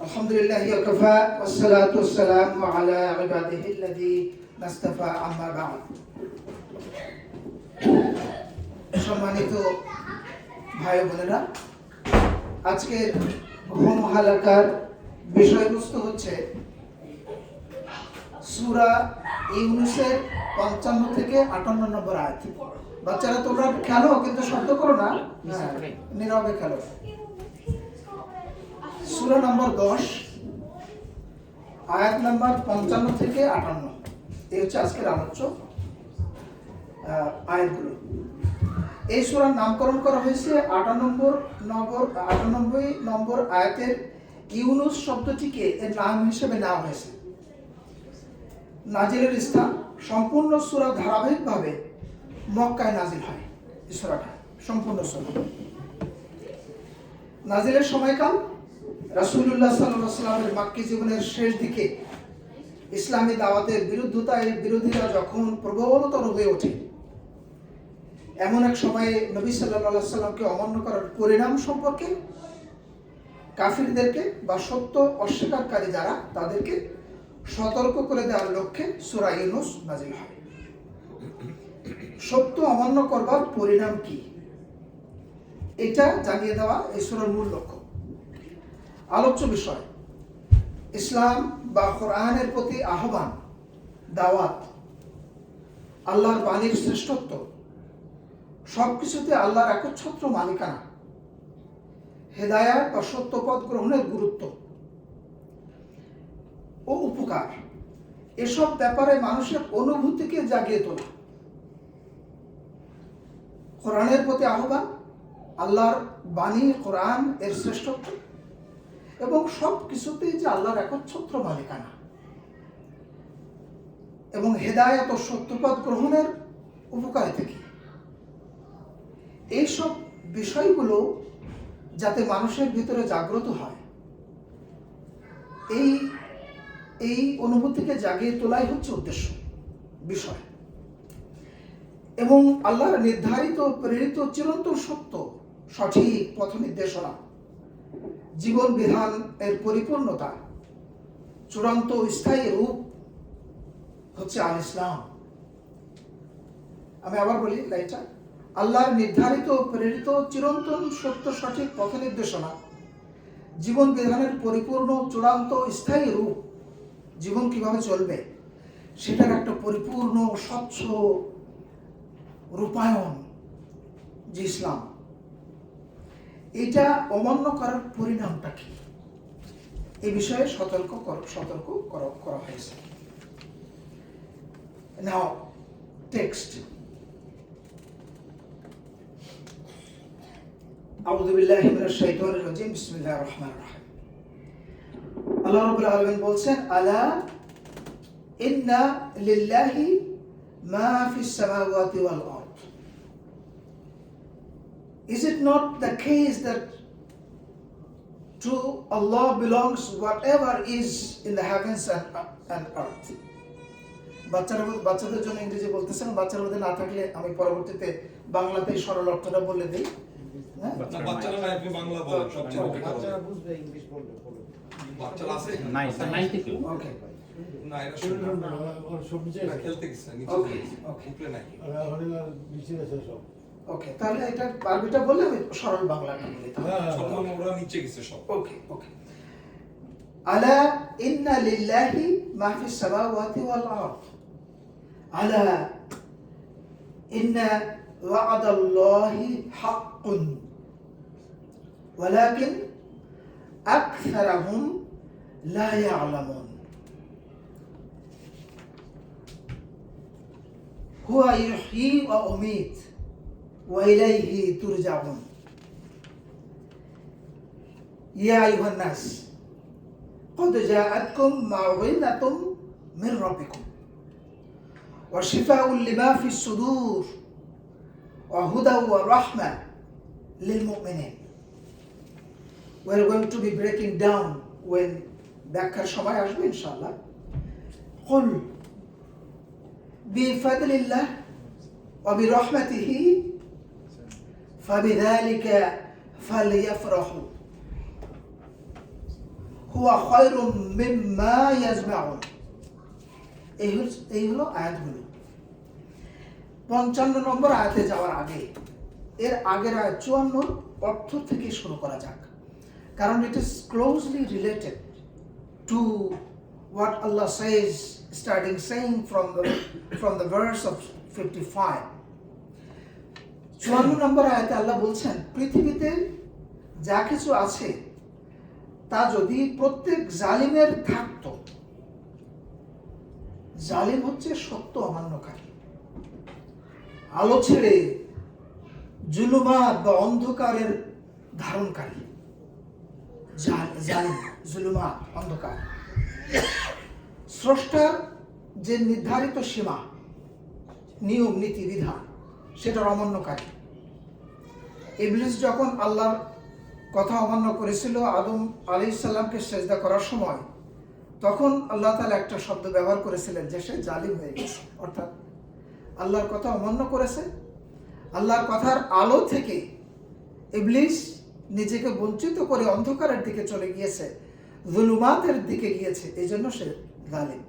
আলহামদুলিল্লাহি ওয়া কাফা ওয়াসসালাতু ওয়াসসালামু আলা ইবাদিহিল্লাযী নাসতাফা আম্মা বা'দ। সম্মানিত ভাই বোনেরা, আজকের হোম হালাকার বিষয়বস্তু হচ্ছে সূরা ইউনূসের 55 থেকে 58 নম্বর আয়াত। বাচ্চারা তোমরা খেলো, কিন্তু শব্দ করো না, নীরবে খেলো। সূরা নম্বর 10, আয়াত নম্বর 55 থেকে 58, এই হচ্ছে আজকের আলোচ্য আয়াতগুলো। এই সূরার নামকরণ করা হয়েছে 98 নম্বর আয়াতের ইউনূস শব্দটিকে এর নাম হিসেবে নেওয়া হয়েছে। নাজিলের স্থান, সম্পূর্ণ সূরা ধারাবাহিকভাবে মক্কায় নাজিল হয়। এই সূরাটা সম্পূর্ণ সূরা। নাজিলের সময়কাল রাসূলুল্লাহ সাল্লাল্লাহু আলাইহি ওয়াসাল্লামের মক্কি জীবনের শেষ দিকে ইসলামী দাওয়াতের বিরোধীরা যখন প্রবলতর হয়ে ওঠে, এমন এক সময়ে নবী সাল্লাল্লাহু আলাইহি ওয়াসাল্লামকে অমান্য করার পরিণাম সম্পর্কে কাফিরদেরকে বা সত্য অস্বীকারী যারা, তাদেরকে সতর্ক করে দেওয়ার লক্ষ্যে সূরা ইউনূস নাজিল হয়। সত্য অমান্য করবার পরিণাম কি, এটা জানিয়ে দেওয়া এই সূরার মূল লক্ষ্য। আলোচ্য বিষয় ইসলাম বা কোরআনের প্রতি আহ্বান, দাওয়াত, আল্লাহর বাণীর শ্রেষ্ঠত্ব, সবকিছুতে আল্লাহর একচ্ছত্র মালিকানা, হেদায়াত বা সত্যপথ গ্রহণের গুরুত্ব ও উপকার, এসব ব্যাপারে মানুষের অনুভূতিকে জাগিয়ে তোলা। কোরআনের প্রতি আহ্বান, আল্লাহর বাণী কোরআন এর শ্রেষ্ঠত্ব এবং সব কিছুতেই যে আল্লাহর একচ্ছত্র মালিকানা এবং হেদায়েত ও সত্যপথ গ্রহণের উপকারিতা কি, এইসব বিষয়গুলো যাতে মানুষের ভিতরে জাগ্রত হয়, এই অনুভূতিকে জাগিয়ে তোলাই হচ্ছে উদ্দেশ্য, বিষয়। এবং আল্লাহর নির্ধারিত প্রেরিত চিরন্তন সত্য, সঠিক পথ নির্দেশনা, জীবন বিধান এর পরিপূর্ণতা, চূড়ান্ত স্থায়ী রূপ হচ্ছে আল ইসলাম। আমি আবার বলি লাইটা, আল্লাহর নির্ধারিত প্রেরিত চিরন্তন সত্য সঠিক পথ নির্দেশনা, জীবন বিধানের পরিপূর্ণ চূড়ান্ত স্থায়ী রূপ, জীবন কিভাবে চলবে সেটার একটা পরিপূর্ণ স্বচ্ছ রূপায়ণ যে ইসলাম, এটা অমান্য করার পরিণামটা কি, এই বিষয়ে সতর্ক করা হয়েছে। নাও টেক্সট। আউযু বিল্লাহি মিনাশ শাইতানির রাজিম, বিসমিল্লাহির রহমানির রহিম। আল্লাহ রাব্বুল আলামিন বলছেন, আলা ইন্না লিল্লাহি মা ফিস সামাওয়াতি ওয়াল আরদ। Is it not the case that to Allah belongs whatever is in the heavens and earth? বাচ্চাদের জন্য ইংরেজি বলতেছেন, বাচ্চার মধ্যে না থাকলে আমি পরবর্তীতে বাংলাতেই সরল অর্থটা বলে দিই। বাচ্চারা না, আপনি বাংলা বলেন, সবচেয়ে বাচ্চারা বুঝবে, ইংলিশ বলবে। বাচ্চারা আছে নাই থেকে ওকে না, এটা শুনুন না, সবচেয়ে খেলতে গেছে নিচে, ওকে উপরে নাই, হরিলার নিচে আছে সব। ওকে, তাহলে এটা আরবিটা বললে আমি সরল বাংলাটা বলি। সব ওরা নিচে গেছে সব। ওকে ওকে। আলা ইন্না লিল্লাহি মা ফিস সামাওয়াতি ওয়াল আরদ। আলা ইন্না ওয়া'দাল্লাহি হাক্কুন ওয়ালাকিন আকসারুহুম লা ইয়ালামুন। হুয়া ইহয়ী ওয়া উমীত وإليه ترجعون يا أيها الناس قد جاءتكم موعظة من ربكم وشفاء لما في الصدور وهدى ورحمة للمؤمنين. We're going to be breaking down when ব্যাখ্যার সময় আসবে ইনশাআল্লাহ। قل بفضل الله وبرحمته فبذلك فليفرحوا হুয়া খায়রুম মিম্মা ইয়াজমাউন। এই হলো আয়াতগুলো। 55 নম্বর আয়াতে যাওয়ার আগে এর আগের আয়াত 54 অর্থ থেকে শুরু করা যাক, কারণ it is closely related to what Allah says, starting saying from the verse of 55. 54 নম্বর আয়াতে আল্লাহ বলছেন, পৃথিবীতে যা কিছু আছে তা যদি প্রত্যেক জালিমের থাকতো, জালিম হচ্ছে সত্য অমান্যকারী, আলো ছেড়ে জুলুমাত বা অন্ধকারের ধারণকারী, জালিম, জুলুমাত, অন্ধকার। স্রষ্টার যে নির্ধারিত সীমা, নিয়ম, নীতি, বিধান, সেটার অমান্যকারী। ইবলিস যখন আল্লাহর কথা অমান্য করেছিল আদম আলাইহিস সালামকে সেজদা করার সময়, তখন আল্লাহ তাআলা একটা শব্দ ব্যবহার করেছিলেন যে সে জালিম হয়ে গেছে, অর্থাৎ আল্লাহর কথা অমান্য করেছে। আল্লাহর কথার আলো থেকে ইবলিস নিজেকে বঞ্চিত করে অন্ধকারের দিকে চলে গিয়েছে, জুলুমাতের দিকে গিয়েছে, এই জন্য সে জালিম।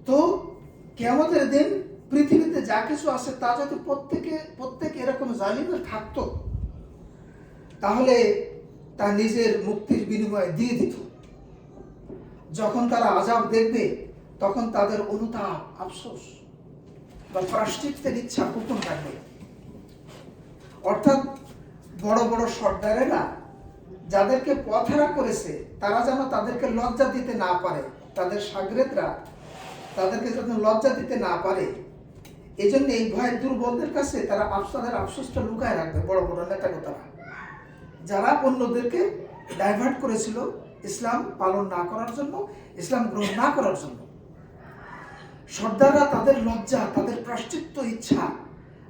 তো কিয়ামতের দিন পৃথিবীতে যা কিছু আছে তা যদি প্রত্যেকে এরকম জালিমের থাকতো, তাহলে তা নিজের মুক্তির বিনিময়ে দিয়ে দিত। যখন তারা আযাব দেখবে তখন তাদের অনুতাপ, আফসোস বা প্রায়শ্চিত্তের ইচ্ছা গোপন রাখবে। অর্থাৎ বড় বড় সর্দারেরা যাদেরকে পথহারা করেছে তারা যেন তাদেরকে লজ্জা দিতে না পারে, তাদের শাগরেদরা তাদেরকে যেন লজ্জা দিতে না পারে, এই জন্য এই ভয় দুর্বলদের কাছে তারা তাদের আফসোসটা লুকায় রাখবে। বড় বড় নেতাগোতারা যারা অন্যদেরকে ডাইভার্ট করেছিল ইসলাম পালন না করার জন্য, ইসলাম গ্রহণ না করার জন্য, সর্দাররা তাদের লজ্জা, তাদের প্রায়শ্চিত্ত ইচ্ছা,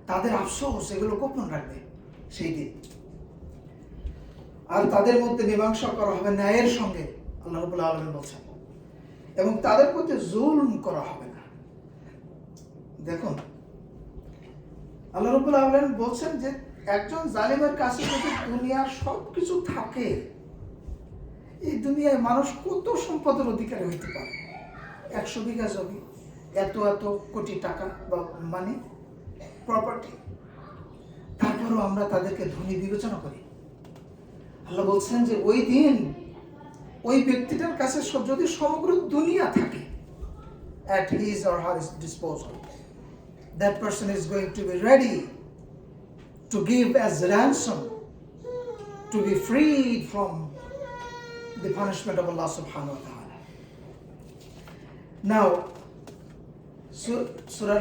তাদের আফসোস এগুলো গোপন রাখবে সেই দিন। আর তাদের মধ্যে মীমাংসা করা হবে ন্যায়ের সঙ্গে, আল্লাহ রাব্বুল আলামিন বলছেন, এবং তাদের প্রতি জুলুম করা হবে না। দেখুন আল্লাহ রাব্বুল আলামিন বলছেন যে একজন জালিমের কাছে যদি দুনিয়ার সবকিছু থাকে, এই দুনিয়ায় মানুষ কত সম্পদের অধিকারী হইতে পারে, 100 বিঘা জমি, এত এত কোটি টাকা বা মানি প্রপার্টি, তারপরেও আমরা তাদেরকে ধনী বিবেচনা করি। আল্লাহ বলছেন যে ওই দিন ওই ব্যক্তিটার কাছে যদি সমগ্র দুনিয়া থাকে at his or her disposal, that person is going to be ready to give as ransom to be freed from the punishment of Allah subhanahu wa ta'ala. Now surah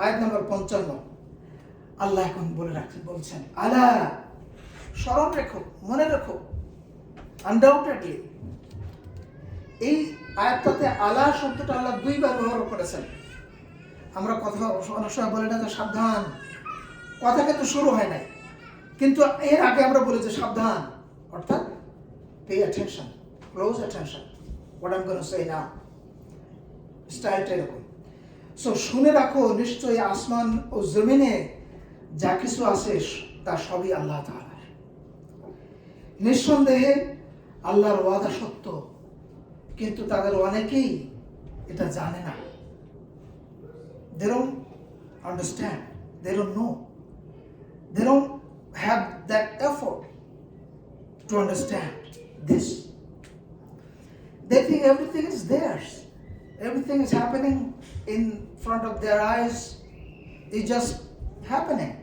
ayat number 55 আল্লাহ এখন বলছেন, আলা, স্মরণ রেখো, মনে রেখো, undoubtedly এই আয়াতটাতে আলা শব্দটা আল্লাহ 2 বার ব্যবহার করেছেন। আমরা কথা অনেক সময় বলি না যে সাবধান, কথা কিন্তু শুরু হয় নাই, কিন্তু এর আগে আমরা বলি যে সাবধান, অর্থাৎ pay attention, close attention, what I'm going to say now, স্টাইলটা এরকম। সো শুনে রাখো, নিশ্চয়ই আসমান ও জমিনে যা কিছু আছে তা সবই আল্লাহ তাআলার। নিঃসন্দেহে আল্লাহর ওয়াদা সত্য, কিন্তু তাদের অনেকেই এটা জানে না। They don't understand, they don't know, they don't have that effort to understand this. They think everything is theirs, everything is happening in front of their eyes, it's just happening,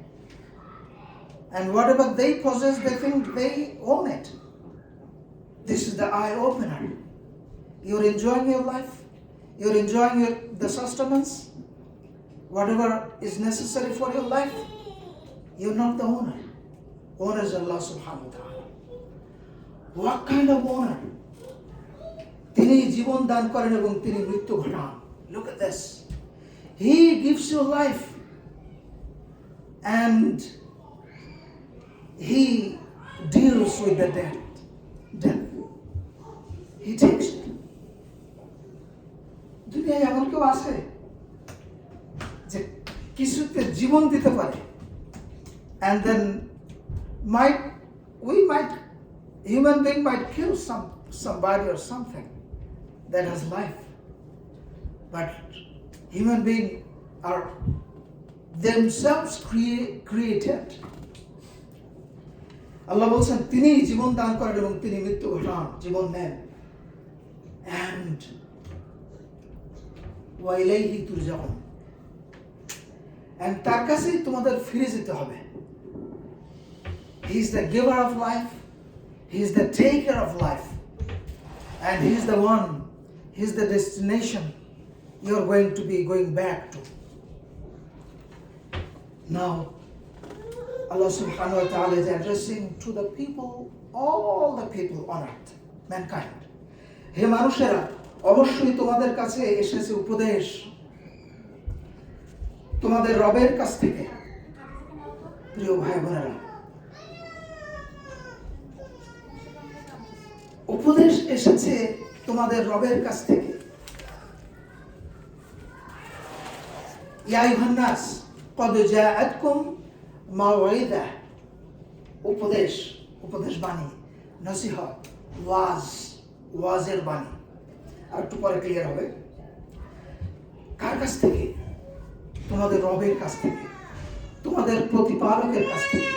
and whatever they possess they think they own it. This is the eye opener. You're enjoying your life, you're enjoying the sustenance, whatever is necessary for your life. You're not the owner. Owner is Allah subhanahu wa ta'ala. What kind of owner? তিনি জীবন দান করেন এবং তিনি মৃত্যু ঘটান। Look at this. He gives you life and he deals with the death. He takes it. দুনিয়ায় এমন কেউ আছে যে কিছুতে জীবন দিতে পারে, and then we might Human being might kill somebody or something that has life, but human beings are themselves created. আল্লাহ বলছেন তিনি জীবন দান করেন এবং তিনি মৃত্যু ঘটান, জীবন নেন। And ওয়া ইলাইহি তুরজাউন, and তার কাছেই তোমাদের ফিরে যেতে হবে। He is the giver of life, he is the taker of life, and he is the one, he is the destination you are going to be going back to. Now Allah subhanahu wa ta'ala is addressing to the people, all the people on earth, mankind. হে মানুষেরা, অবশ্যই তোমাদের কাছে এসেছে উপদেশ তোমাদের রবের কাছ থেকে। প্রিয় ভাই বোনেরা, উপদেশ এসেছে তোমাদের রবের কাছ থেকে। ইয়া আইয়ুহান নাস ক্বাদ জাআতকুম মাউইযা, উপদেশ, উপদেশ বাণী, নসিহত, ওয়াজের বাণী। আর একটু পরে ক্লিয়ার হবে। কার কাছ থেকে? তোমাদের রবের কাছ থেকে, তোমাদের প্রতিপালকের কাছ থেকে,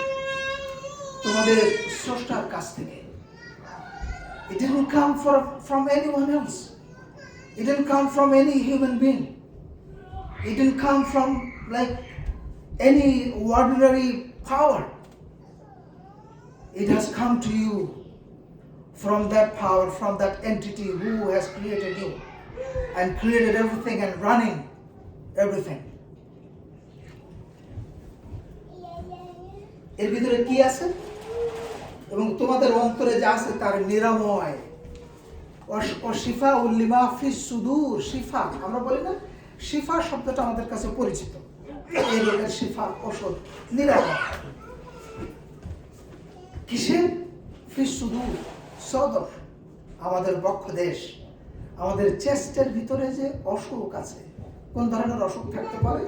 তোমাদের স্রষ্টার কাছ থেকে। It didn't come from anyone else. It didn't come from any human being. It didn't come from like any ordinary power. It has come to you from that power, from that entity who has created you and created everything and running everything. এর ভিতরে কি আছে এবং তোমাদের অন্তরে যা আছে তার নিরাময়। শিফা উল্লিমা ফিস সুদূর, শিফা আমরা বলি না, শিফা শব্দটা আমাদের কাছে পরিচিত। এই রোগের শিফা, ঔষধ, নিরাময়। কিসের? ফিস সুদূর, সদর, আমাদের বক্ষ দেশ, আমাদের চেস্টের ভিতরে যে অসুখ আছে, কোন ধরনের অসুখ থাকতে পারে,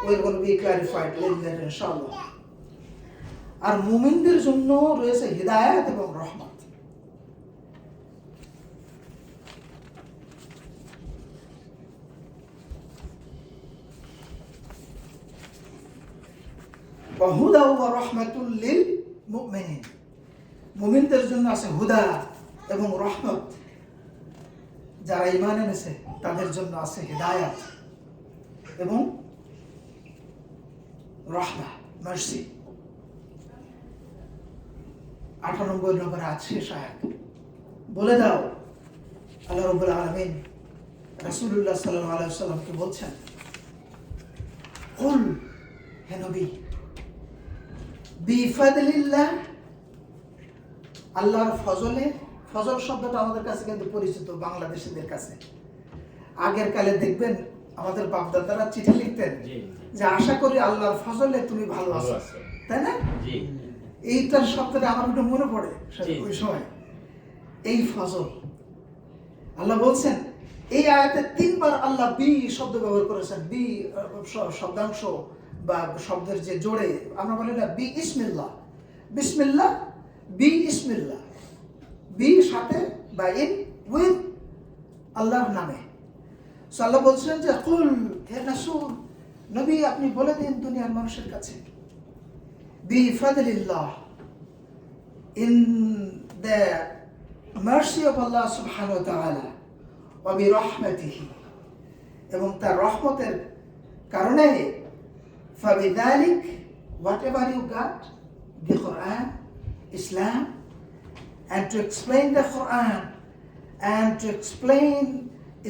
we're going to be clarified later ইনশাআল্লাহ। আর মুমিনদের জন্য রয়েছে হিদায়াত এবং রহমত। হুদা ওয়া রাহমাতুল লিল মুমিনিন, মুমিনদের জন্য আছে হুদা এবং রহমত। যারা ঈমান এনেছে তাদের জন্য আছে হিদায়াত এবং রহমা, মার্সি। 98 নম্বর আয়াত, শেষ আয়াত। বলে দাও, আল্লাহ রাব্বুল আলামিন রাসূলুল্লাহ সাল্লাল্লাহু আলাইহি ওয়াসাল্লামকে বলছেন, কুল, হে নবী, বিফাদলিল্লাহ, আল্লাহর ফজলে। ফজল শব্দটা আমাদের কাছে কিন্তু পরিচিত বাংলাদেশিদের কাছে। আগের কালে দেখবেন আমাদের বাপদাদারা চিঠি লিখতেন যে আশা করি আল্লাহর ফজলে তুমি ভালো আছো, তাই না? এইটার শব্দটা আমার একটু মনে পড়ে ওই সময়। এই ফজল আল্লাহ বলছেন, এই আয়াতে 3 বার আল্লাহ বি শব্দ ব্যবহার করেছেন। বি শব্দাংশ বা শব্দের যে জোড়ে আমরা বলি না, বি ইসমিল্লাহ, বিসমিল্লাহ, বি ইসমিল্লাহ, বি সাথে বা ইন উইথ আল্লাহর নামে। সো আল্লাহ বলছেন যে কুল, হে রাসূল, নবী আপনি বলে দিন দুনিয়ার মানুষের কাছে, বিফাদলিল্লাহ, in the mercy of Allah subhanahu wa ta'ala, wa bi rahmatihi, এবং তার রহমতের কারণে, فبذلك, whatever you got, the Quran, Islam, and to explain the Quran, and to explain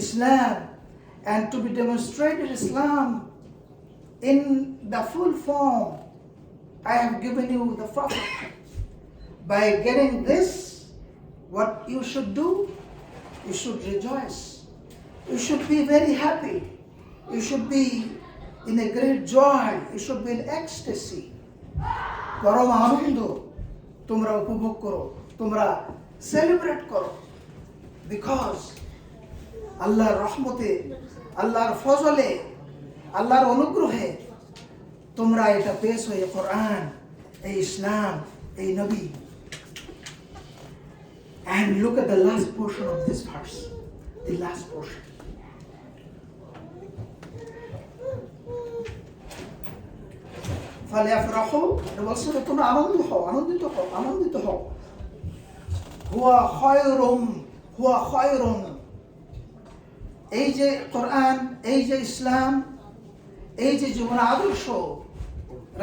Islam, and to be demonstrated Islam in the full form, I have given you the Prophet. By getting this, what you should do, you should rejoice. You should be very happy. You should be in a great joy. You should be in ecstasy. পরম আনন্দ তোমরা উপভোগ করো, তোমরা celebrate করো, because আল্লাহর রহমতে, আল্লাহর ফজলে, আল্লাহর অনুগ্রহে তোমরা এটা পেয়েছো, এই কোরআন, এই ইসলাম, এই নবী। And look at the last portion of this verse. The last portion. فَلْيَفْرَحُوا, বলছে তোমরা আনন্দিত হও হুয়া খায়রুন। এই যে কোরআন, এই যে ইসলাম, এই যে জীবন আদর্শ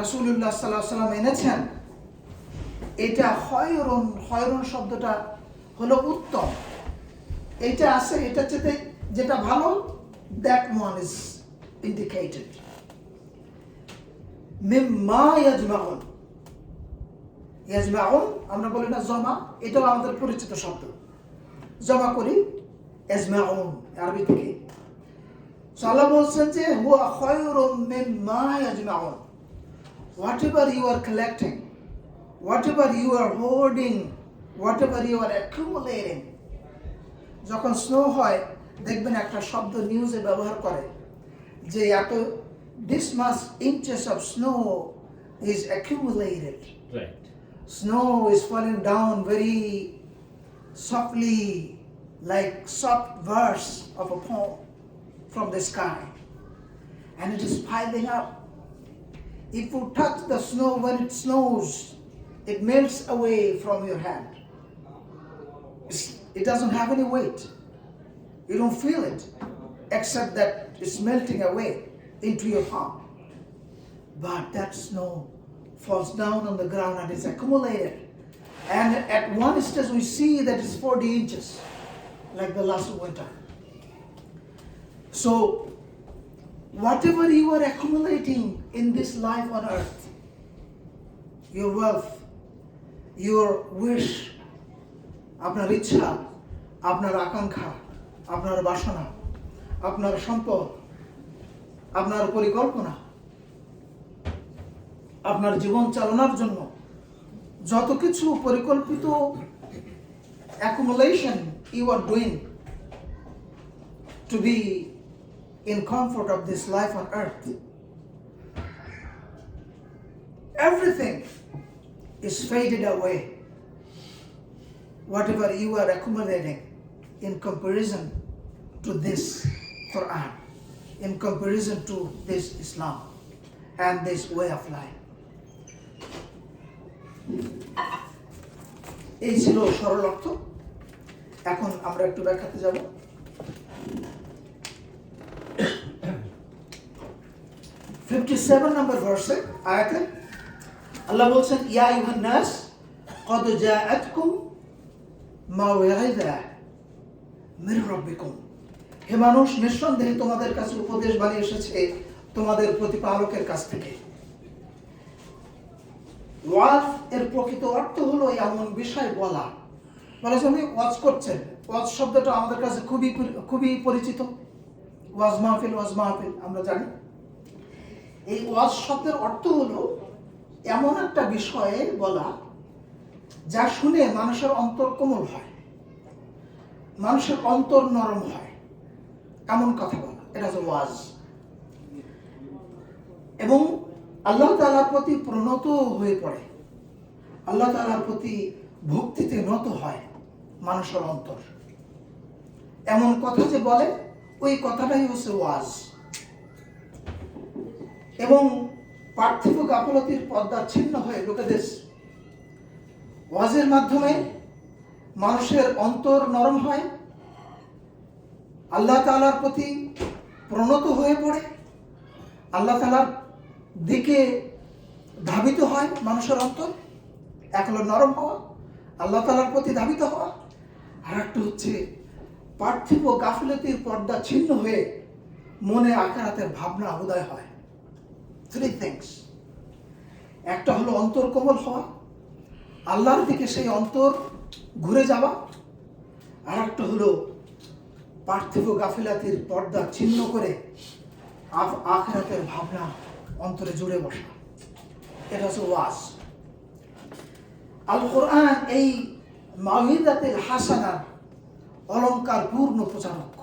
রাসূলুল্লাহ সাল্লাল্লাহু আলাইহি ওয়াসাল্লাম এনেছেন, এটা খায়রুন শব্দটা হলো উত্তম। এটা আছে, এটা যেটা ভালো, that one is indicated. মিম্মা ইয়াজমাউন, আমরা বলি না জমা, এটাও আমাদের পরিচিত শব্দ, জমা করি ইয়াজমাউন আরবি থেকে। আল্লাহ বলছেন যে হুয়া খায়রুম মিম্মা ইয়াজমাউন, whatever you are collecting, whatever you are hoarding, whatever you are accumulating. যখন স্নো হয় দেখবেন একটা শব্দ নিউজে ব্যবহার করে যে এত this much inches of snow is accumulated. Right. Snow is falling down very softly, like soft verse of a poem from the sky, and it is piling up. If you touch the snow when it snows, it melts away from your hand. It doesn't have any weight. You don't feel it, except that it's melting away into your palm. But that snow falls down on the ground and is accumulated. And at one stage we see that it's 40 inches, like the last winter. So, whatever you are accumulating in this life on earth, your wealth, your wish, আপনার ইচ্ছা, আপনার আকাঙ্ক্ষা, আপনার বাসনা, আপনার সম্পদ, আপনার পরিকল্পনা, আপনার জীবন চালানোর জন্য যত কিছু পরিকল্পিত accumulation you are doing to be in comfort of this life on earth, everything is faded away. Whatever you are accumulating in comparison to this Quran, in comparison to this Islam and this way of life. এই ছিল সরল অর্থ। এখন আমরা একটু ব্যাখ্যাতে যাব। নম্বর ভার্সে আয়াতে আল্লাহ বলছেন ইয়া আইয়ুহান নাস ক্বাদ জাআতকুম মাওইযা মির রাব্বিকুম, হে মানুষ, নিঃসন্দেহে তোমাদের কাছে উপদেশ বাণী এসেছে তোমাদের প্রতিপালকের কাছ থেকে। ওয়াজ এর প্রকৃত অর্থ হলো এমন বিষয় বলা। বলে আপনি ওয়াজ করছেন, ওয়াজ শব্দটা আমাদের কাছে খুবই পরিচিত। ওয়াজ মাহফিল আমরা জানি। এই ওয়াজ শব্দের অর্থ হলো এমন একটা বিষয়ে বলা যা শুনে মানুষের অন্তর কোমল হয়, মানুষের অন্তর নরম হয়, এমন কথা বলা, এটা হচ্ছে ওয়াজ। এবং আল্লাহ তাআলার প্রতি প্রণত হয়ে পড়ে, আল্লাহ তাআলার প্রতি ভক্তিতে নত হয় মানুষের অন্তর। এমন কথা যে বলে, ওই কথাটাই হচ্ছে ওয়াজ। এবং পার্থিব গাফলতির পর্দা ছিন্ন হয়ে লোকেদের ওয়াজের মাধ্যমে মানুষের অন্তর নরম হয়, আল্লাহ তাআলার প্রতি প্রণত হয়ে পড়ে, আল্লাহ তাআলার দিকে ধাবিত হয় মানুষের অন্তর। এক হলো নরম হওয়া, আল্লাহ তাআলার প্রতি ধাবিত হওয়া, আর একটা হচ্ছে পার্থিব গাফলতির পর্দা ছিন্ন হয়ে মনে আখিরাতের ভাবনা উদয় হয়। 3 things। একটা হলো অন্তর কোমল হওয়া, আল্লাহর দিকে সেই অন্তর ঘুরে যাওয়া, আর একটা হলো পার্থিব গাফিলাতির পর্দা ছিন্ন করে আখিরাতের ভাবনা অন্তরে জুড়ে বসা। এটা হচ্ছে ওয়াজ। আল কোরআন এই মাউইযাতুল হাসানার অলংকার পূর্ণ প্রচারক।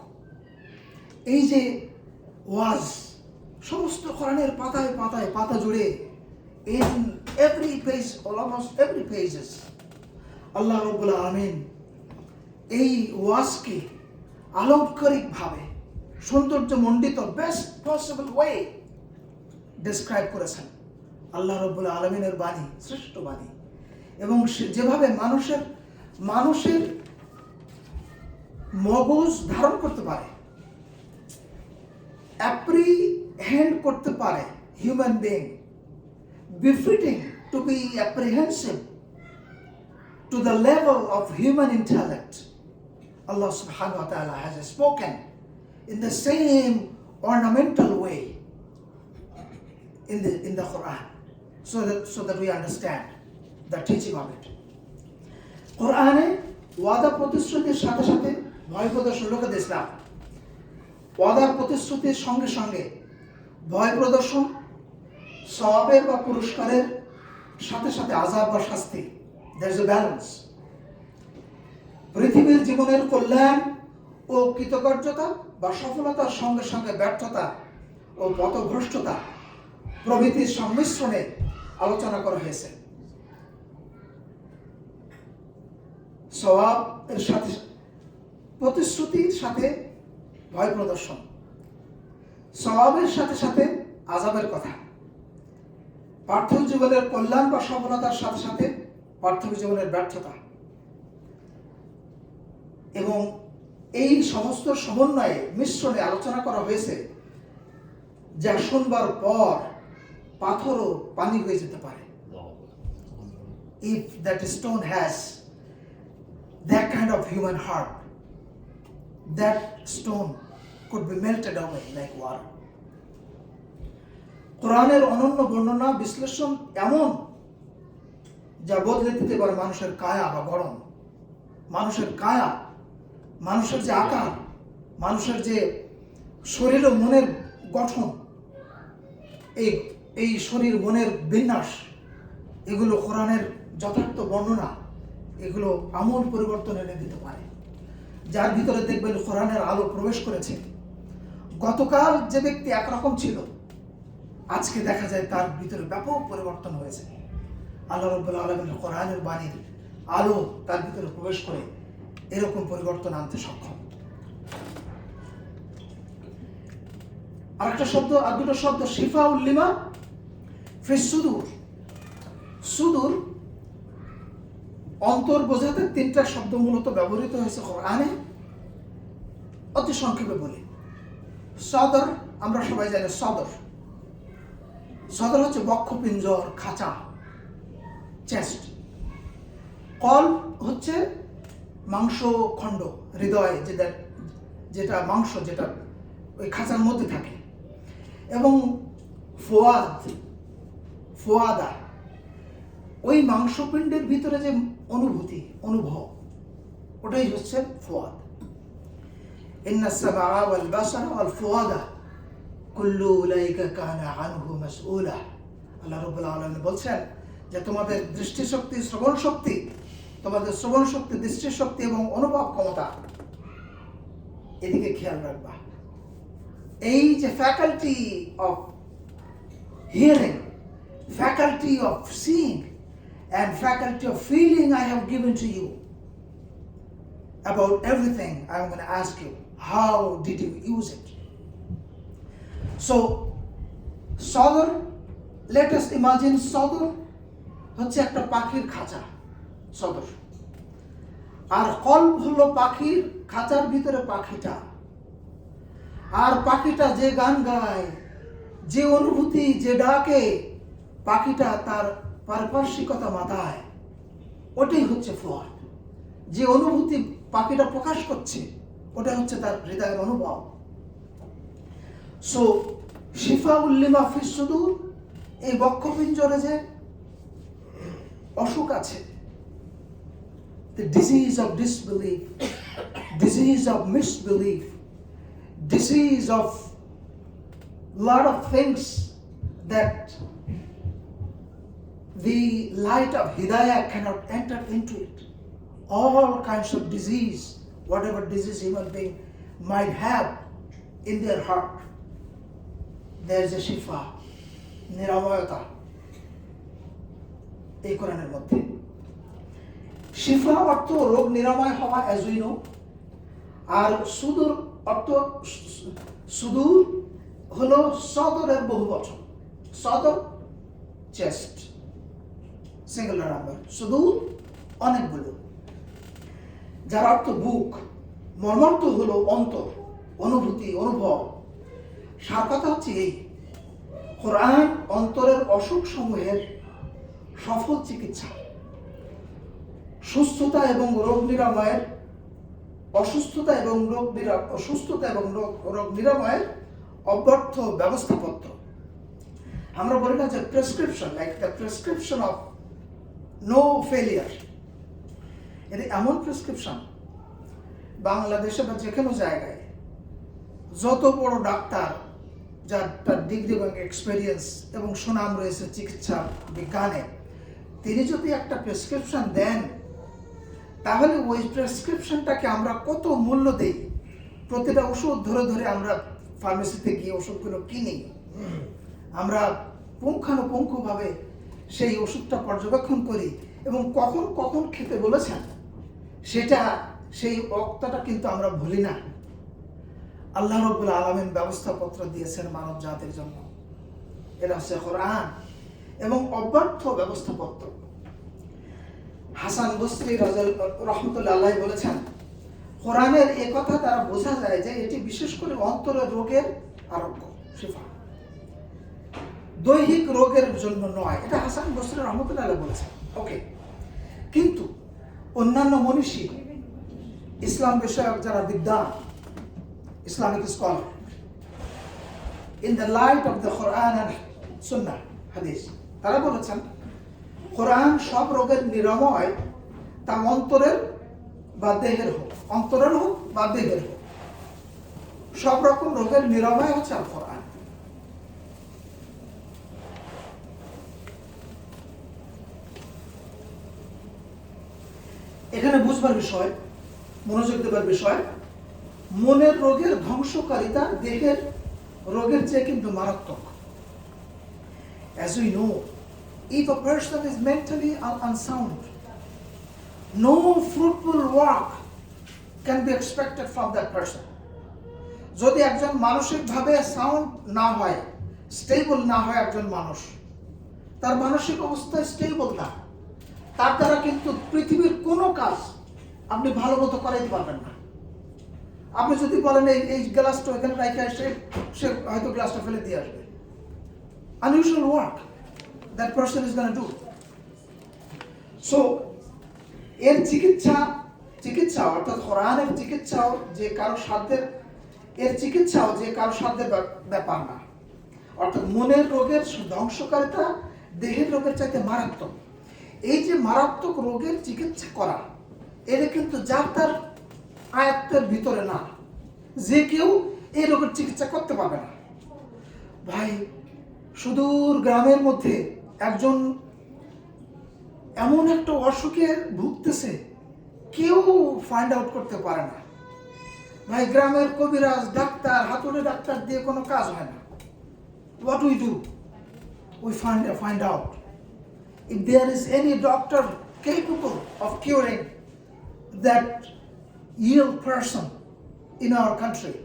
এই যে ওয়াজ সমস্ত কোরআনের পাতায় পাতায় পাতা জুড়ে, in every page, almost every pages, আল্লাহ রাব্বুল আলামিন এই ওয়াজকে আলংকারিকভাবে সৌন্দর্যমণ্ডিত বেস্ট পসিবল ওয়ে ডেসক্রাইব করেছেন আল্লাহ রাব্বুল আলামিনের বাণী, শ্রেষ্ঠ বাণী। এবং যেভাবে মানুষের মগজ ধারণ করতে পারে, অ্যাপ্রিহেন্ড করতে পারে human being, befitting to be apprehensive to the level of human intellect. Allah subhanahu wa ta'ala has spoken in the same ornamental way in the Quran, so that we understand the teaching of it. কোরআনে ওয়াদা প্রতিশ্রুতির সাথে সাথে ভয় প্রদর্শন, লোকে ইসলাম ওয়াদার প্রতিশ্রুতির সঙ্গে সঙ্গে ভয় প্রদর্শন, সওয়াবের বা পুরস্কারের সাথে সাথে আযাব বা শাস্তি। there is a balance. পৃথিবীর জীবনের কল্যাণ ও কৃতকার্যতা বা সফলতার সঙ্গে সঙ্গে ব্যর্থতা ও পথভ্রষ্টতা প্রভৃতির সংমিশ্রণে আলোচনা করা হয়েছে। সওয়াবের সাথে প্রতিশ্রুতির সাথে ভয় প্রদর্শন, সওয়াবের সাথে সাথে আযাবের কথা, পার্থিব জীবনের কল্যাণ বা সফলতার সাথে সাথে পার্থিব জীবনের ব্যর্থতা, এবং এই সমস্ত সমন্বয়ে মিশ্রণে আলোচনা করা হয়েছে যা শুনবার পর পাথরও পানি হয়ে যেতে পারে। If that stone has that kind of human heart, that stone could be melted away like water. কোরআনের অনন্য বর্ণনা বিশ্লেষণ এমন যা বদলে দিতে পারে মানুষের কায়া বা গড়ন, মানুষের কায়া, মানুষের যে আকার, মানুষের যে শরীর ও মনের গঠন, এই শরীর মনের বিন্যাস, এগুলো কোরআনের যথার্থ বর্ণনা, এগুলো আমূল পরিবর্তন এনে দিতে পারে। যার ভিতরে দেখবেন কোরআনের আলো প্রবেশ করেছে। গতকাল যে ব্যক্তি একরকম ছিল, আজকে দেখা যায় তার ভিতরে ব্যাপক পরিবর্তন হয়েছে। আল্লাহ রাব্বুল আলামিনের কোরআনের বাণীর আলো তার ভিতরে প্রবেশ করে এরকম পরিবর্তন আনতে সক্ষম। আর দুটো শব্দ শিফাউল লিমা ফিস সুদূর। সুদূর অন্তর বোঝাতে তিনটা শব্দ মূলত ব্যবহৃত হয়েছে কোরআনে। অতি সংক্ষেপে বলি, সদর, আমরা সবাই জানি সদর। সদর হচ্ছে বক্ষপিঞ্জর, খাঁচা, চেস্ট। কল হচ্ছে মাংস খণ্ড, হৃদয়, যেটা মাংস, যেটা ওই খাঁচার মধ্যে থাকে। এবং ফোয়াদা, ওই মাংসপিণ্ডের ভিতরে যে অনুভব, ওটাই হচ্ছে ফোয়াদ। ইন্নাস সামআ ওয়াল বাসারা ওয়াল ফুয়াদা কুল্লু উলাইকা কানা আনহু মাসউলা। আল্লাহ রাব্বুল আলামিন বলছেন যে তোমাদের দৃষ্টিশক্তি, শ্রবণ শক্তি, তোমাদের শ্রবণ শক্তি, দৃষ্টিশক্তি এবং অনুভব ক্ষমতা, এদিকে খেয়াল রাখবা। এই যে faculty of hearing, faculty of seeing and faculty of feeling I have given to you about everything, I'm going to ask you, how did you use it? So sadr, let us imagine sadr হচ্ছে একটা পাখির খাঁচা, সদর। আর কলব হলো পাখির খাঁচার ভিতরে পাখিটা। আর পাখিটা যে গান গায়, যে অনুভূতি, যে ডাকে, পাখিটা তার পারিপার্শ্বিকতা মাথায়, ওটাই হচ্ছে ফুয়াদ। যে অনুভূতি পাখিটা প্রকাশ করছে, ওটা হচ্ছে তার হৃদয়ের অনুভব। সো শিফাউল লিমা ফিস সুদূর, এই বক্ষপিঞ্জরে যে অসুখ আছে, the disease of disbelief, disease of misbelief, disease of lot of things that the light of Hidayah cannot enter into it. All kinds of disease, whatever disease human being might have in their heart, there is a shifa, নিরাময়তা এই কোরআনের মধ্যে। শিফা অর্থ রোগ নিরাময় হওয়া, as we know. আর সুদূর অর্থ, সুদূর হলো সদরের বহু বচন। সদর চেস্ট, সিঙ্গুলার নাম্বার, সুদূর অনেকগুলো। যার অর্থ বুক, মর্মার্থ হলো অন্তর, অনুভূতি, অনুভব। সার কথা হচ্ছে এই, কোরআন অন্তরের অসুখ সমূহের সফল চিকিৎসা, সুস্থতা এবং রোগ নিরাময়ের, অসুস্থতা এবং রোগ নিরাময়ের অব্যর্থ ব্যবস্থাপত্র। আমরা বলি না যে prescription, like the prescription of no failure. এটা এমন প্রেসক্রিপশন, বাংলাদেশে বা যে কোনো জায়গায় যত বড় ডাক্তার, যার তার ডিগ্রি এবং এক্সপেরিয়েন্স এবং সুনাম রয়েছে চিকিৎসা বিজ্ঞানে, তিনি যদি একটা প্রেসক্রিপশন দেন, তাহলে ওই প্রেসক্রিপশনটাকে আমরা কত মূল্য দেই। প্রতিটা ওষুধ ধরে ধরে আমরা ফার্মেসিতে গিয়ে ওষুধগুলো কিনি, আমরা পুঙ্খানুপুঙ্খভাবে সেই ওষুধটা পর্যবেক্ষণ করি এবং কখন কখন খেতে বলেছেন সেটা, সেই বক্তাটা কিন্তু আমরা ভুলি না। আল্লাহ রাব্বুল আলামিন ব্যবস্থাপত্র দিয়েছেন মানব জাতির জন্য, এটা হচ্ছে কোরআন এবং অব্যর্থ ব্যবস্থাপত্র। হাসান বসরি রাহমাতুল্লাহ আলাইহি বলেছেন, কোরআনের এই কথা দ্বারা বোঝা যায় যে এটি বিশেষ করে অন্তরের রোগের আরোগ্য, শিফা, দৈহিক রোগের জন্য নয়। এটা হাসান বসরি রাহমাতুল্লাহ আলাইহি বলেছেন। ওকে, কিন্তু অন্যান্য মনীষী, ইসলাম বিষয়ক যারা বিদ্বান, Islamic scholar, in the light of the Quran and সুন্নাহ হাদিস, তারা বলেছেন কোরআন সব রোগের নিরাময়, তা অন্তরের বা দেহের হোক, অন্তরের হোক বা দেহের হোক, সব রকম রোগের নিরাময় হচ্ছে আল কোরআন। এখানে বুঝবার বিষয়, মনোযোগ দেবার বিষয়, মনের রোগের ধ্বংসকারিতা দেহের রোগের চেয়ে কিন্তু মারাত্মক। As we know, if a person is mentally unsound, no fruitful work can be expected from that person. যদি একজন মানসিকভাবে সাউন্ড না হয়, স্টেবল না হয় একজন মানুষ, তার মানসিক অবস্থা স্টেবল না, তার দ্বারা কিন্তু পৃথিবীর কোনো কাজ আপনি ভালো মতো করাইতে পারবেন না। আপনি যদি বলেন এই গ্লাসটা এখানে রাখে আসে, সে হয়তো গ্লাসটা ফেলে দিয়ে আসবে। Unusual work that person is going to do. So এর চিকিৎসা অর্থাৎ কোরআনের চিকিৎসাও যে কারো সাধ্যের, এর চিকিৎসাও যে কারো সাধ্যের ব্যাপার না। অর্থাৎ মনের রোগের ধ্বংসকারিতা দেহের রোগের চাইতে মারাত্মক। এই যে মারাত্মক রোগের চিকিৎসা করা, এটা কিন্তু যার তার আয়ত্তের ভিতরে না, যে কেউ এই রোগের চিকিৎসা করতে পারবে না। ভাই, সুদূর গ্রামের মধ্যে একজন এমন একটা অসুখে ভুগতেছে, কেউ ফাইন্ড আউট করতে পারে না। ভাই, গ্রামের কবিরাজ, ডাক্তার, হাতুড়ে ডাক্তার দিয়ে কোনো কাজ হয় না। What we do? We find out. If there is any doctor capable of curing that ill person in our country,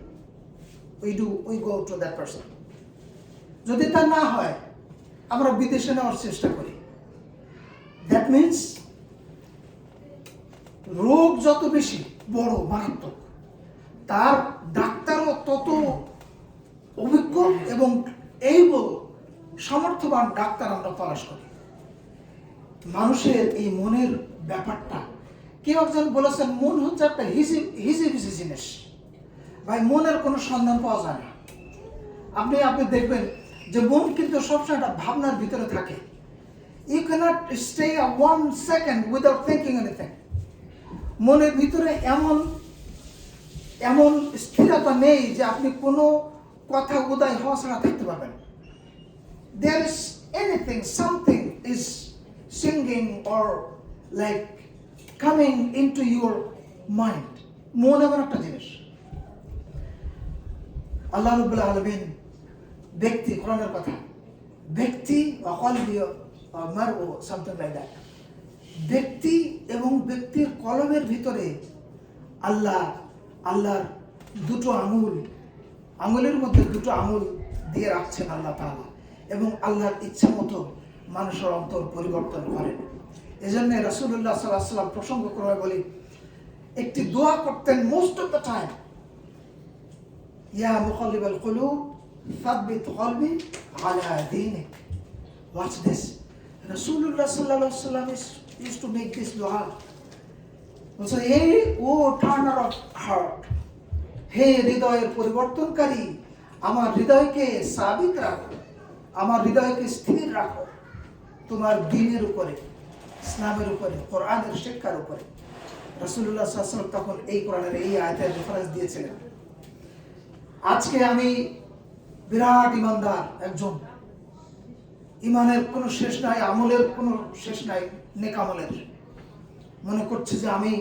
we go to that person. যদি তা না হয়, আমরা বিদেশে নেওয়ার চেষ্টা করি। That means রোগ যত বেশি বড় মারাত্মক, তার ডাক্তারও তত অভিজ্ঞ এবং এইবল সামর্থ্যবান ডাক্তার আমরা তলাশ করি। মানুষের এই মনের ব্যাপারটা, কেউ একজন বলেছেন মন হচ্ছে একটা হিজিবিজি জিনিস। ভাই, মনের কোনো সন্ধান পাওয়া যায় না। আপনি দেখবেন যে মন কিন্তু সবসময় একটা ভাবনার ভিতরে থাকে। You cannot stay 1 second without thinking anything. মনের ভিতরে এমন স্থিরতা নেই যে আপনি কোনো কথা উদয় হওয়া ছাড়া থাকতে পারবেন। There is anything, something is singing or like coming into your mind. মন এমন একটা জিনিস। আল্লাহ রাব্বুল আলামিন ব্যক্তি, কোরআনের কথা, ব্যক্তি অকলবি মারউ, something like that. ব্যক্তি এবং ব্যক্তির কলমের ভিতরে আল্লাহর দুটো আঙুলের মধ্যে দুটো আঙুল দিয়ে রাখছেন আল্লাহ তাআলা, এবং আল্লাহর ইচ্ছা মতো মানুষের অন্তর পরিবর্তন করেন। এজন্য রাসূলুল্লাহ সাল্লাল্লাহু আলাইহি ওয়াসাল্লাম প্রসঙ্গ করে বলি, একটি দোয়া করতেন মোস্ট অফ দ্য টাইম, ইয়া মুকাল্লিবাল কুলুব সাব্বিত কলবি আলা দীনিক। Watch this. Rasulullah sallallahu alaihi wasallam used to make this dua. Also, hey, oh turner of heart, হে হৃদয়ের পরিবর্তনকারী, আমার হৃদয়কে সাবিত রাখো, আমার হৃদয়কে স্থির রাখো তোমার দ্বীনের উপরে, ইসলামের উপরে, কোরআনের শিক্ষার উপরে। রাসূলুল্লাহ সাল্লাল্লাহু আলাইহি ওয়াসাল্লাম তখন এই কোরআনের এই আয়াতের রেফারেন্স দিয়েছিলেন। আজকে আমি বিরাট ইমানদার একজন, ইমানের কোনো শেষ নাই, আমলের কোনো শেষ নাই, নেক আমলের, মনে করছে যে আমি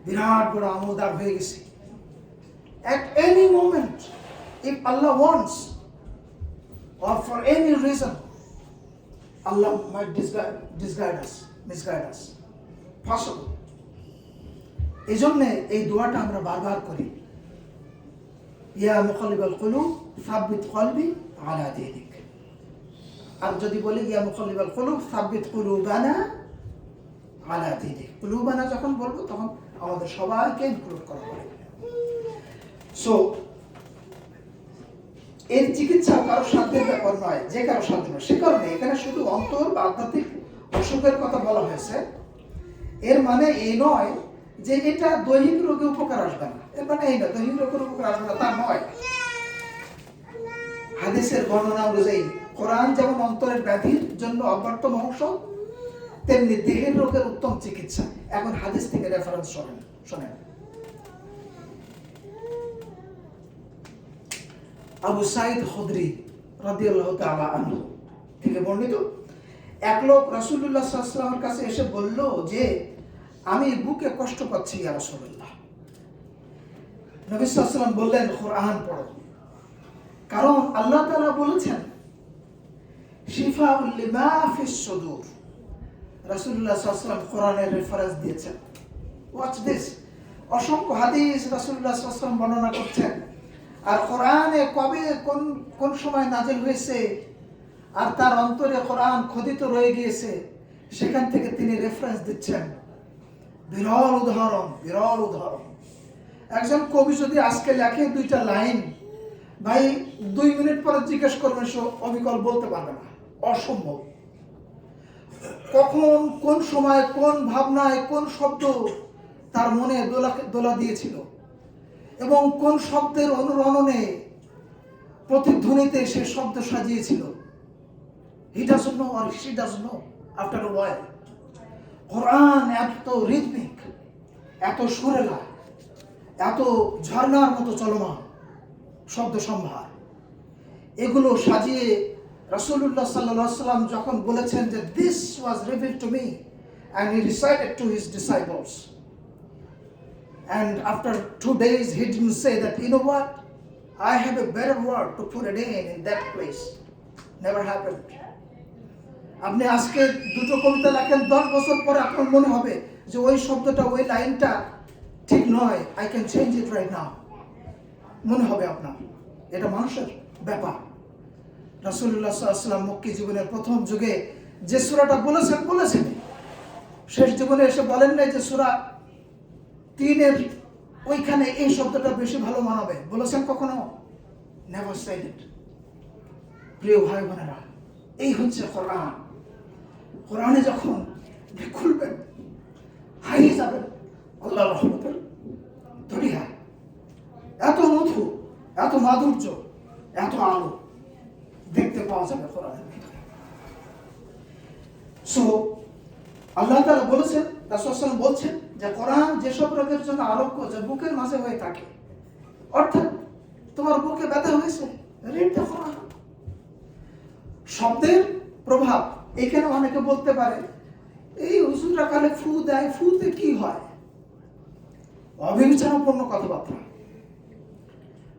বিরাট বড় আমলদার হয়ে গেছি। At any moment, if Allah wants, or for any reason, Allah might misguide us. Possible. এই জন্যে এই দোয়াটা আমরা বারবার করি, ইয়া মুকাল্লিবাল কুলুব সাব্বিত কলবি আলা দীনিক। আর যদি বলি ইয়া মুকাল্লিবাল কুলুব সাব্বিত কুলুবানা আলা দীনিক, কুলুবানা যখন বলবো তখন আমাদের সবাইকে ইনক্লুড করা হবে। সো এর চিকিৎসা কারো সাধ্যের ব্যাপার নয়, যে কারো সাধ্য নয়। সে কারণে এখানে শুধু অন্তর বা আধ্যাত্মিক অসুখের কথা বলা হয়েছে। এর মানে এই নয় যে এটা দৈহিক রোগে উপকার আসবে না, এর মানে এই না দৈহিক রোগের উপকার আসবে না, তা নয়। হাদিসের বর্ণনা অনুযায়ী কোরআন যেমন অন্তরের ব্যাধির জন্য অব্যর্থম ঔষধ, তেমনি দেহের রোগের উত্তম চিকিৎসা। এখন হাদিস থেকে রেফারেন্স শোনেন। আবু সাঈদ খুদরি রাদিয়াল্লাহু তাআলা আনহু থেকে বর্ণিত, এক লোক রাসূলুল্লাহ সাল্লাল্লাহু আলাইহি ওয়াসাল্লামের কাছে এসে বলল যে আমি বুকে কষ্ট পাচ্ছি ইয়া রাসূলুল্লাহ। নবী সাল্লাল্লাহু আলাইহি ওয়াসাল্লাম বললেন কোরআন পড়ো, কারণ আল্লাহ তাআলা বলেছেন শিফাউল লিমা ফিস সুদূর। রাসূলুল্লাহ সাল্লাল্লাহু আলাইহি ওয়াসাল্লাম কোরআনের রেফারেন্স দিয়েছেন। ওয়াচ দিস, অসংখ্য হাদিস রাসূলুল্লাহ সাল্লাল্লাহু আলাইহি ওয়াসাল্লাম বর্ণনা করছেন, আর কোরআনে কবে কোন সময় নাজিল হয়েছে আর তার অন্তরে কোরআন খোদিত রয়ে গিয়েছে, সেখান থেকে তিনি রেফারেন্স দিচ্ছেন। বিরল উদাহরণ। একজন কবি যদি আজকে লেখে দুইটা লাইন, ভাই 2 মিনিট পরে জিজ্ঞেস করবেন সে অবিকল বলতে পারবে না, অসম্ভব। কখন, কোন সময়, কোন ভাবনায়, কোন শব্দ তার মনে দোলা দিয়েছিল, এবং কোন শব্দের অনুরণনে, প্রতিধ্বনিতে সে শব্দ সাজিয়েছিল, he doesn't know or she doesn't know after a while. কোরআন এত রিদমিক, এত সুরেলা, এত ঝর্ণার মতো চলমান শব্দ সম্ভার, এগুলো সাজিয়ে রাসূলুল্লাহ সাল্লাল্লাহু আলাইহি ওয়াসাল্লাম যখন বলেছেন যে this was revealed to me and he recited to his disciples, and after 2 days he didn't say that, you know what, I have a better word to put it in that place. Never happened. আপনি আজকে দুটো কবিতা লেখেন, 10 বছর পরে আপনার মনে হবে যে ওই শব্দটা, ওই লাইনটা ঠিক নয়, I can change it right now, মনে হবে আপনার। এটা মানুষের ব্যাপার। রাসূলুল্লাহ সাল্লাল্লাহু আলাইহি ওয়াসাল্লাম মক্কি জীবনের প্রথম যুগে যে সূরাটা বলেছেন, শেষ জীবনে এসে বলেন নাই যে সূরা 3-এর ওইখানে এই শব্দটা বেশি ভালো মানাবে, বলেছেন কখনো? Never said it. প্রিয় ভাই বোনেরা, এই হচ্ছে কোরআন। কোরআনে যখন খুলবেন হারিয়ে যাবেন আল্লাহর রহমতের দরিয়া। এত মধু, এত মাধুর্য, এত আলো দেখতে পাওয়া যাবে কোরআনের ভিতরে। সো আল্লাহ তাআলা বলেছেন, রাসূল সাল্লাল্লাহু আলাইহি ওয়াসাল্লাম বলছেন যে কোরআন যেসব রোগের জন্য আরোগ্য, যে বুকের মাঝে হয়ে থাকে, অর্থাৎ তোমার বুকে ব্যথা হয়েছে, রিড দ্য কোরআন। শব্দের প্রভাব এখানে অনেকে বলতে পারে এই হুজুররা কালে ফু দেয়, ফুতে কি হয়? অবিবেচনাপূর্ণ কথাবার্তা।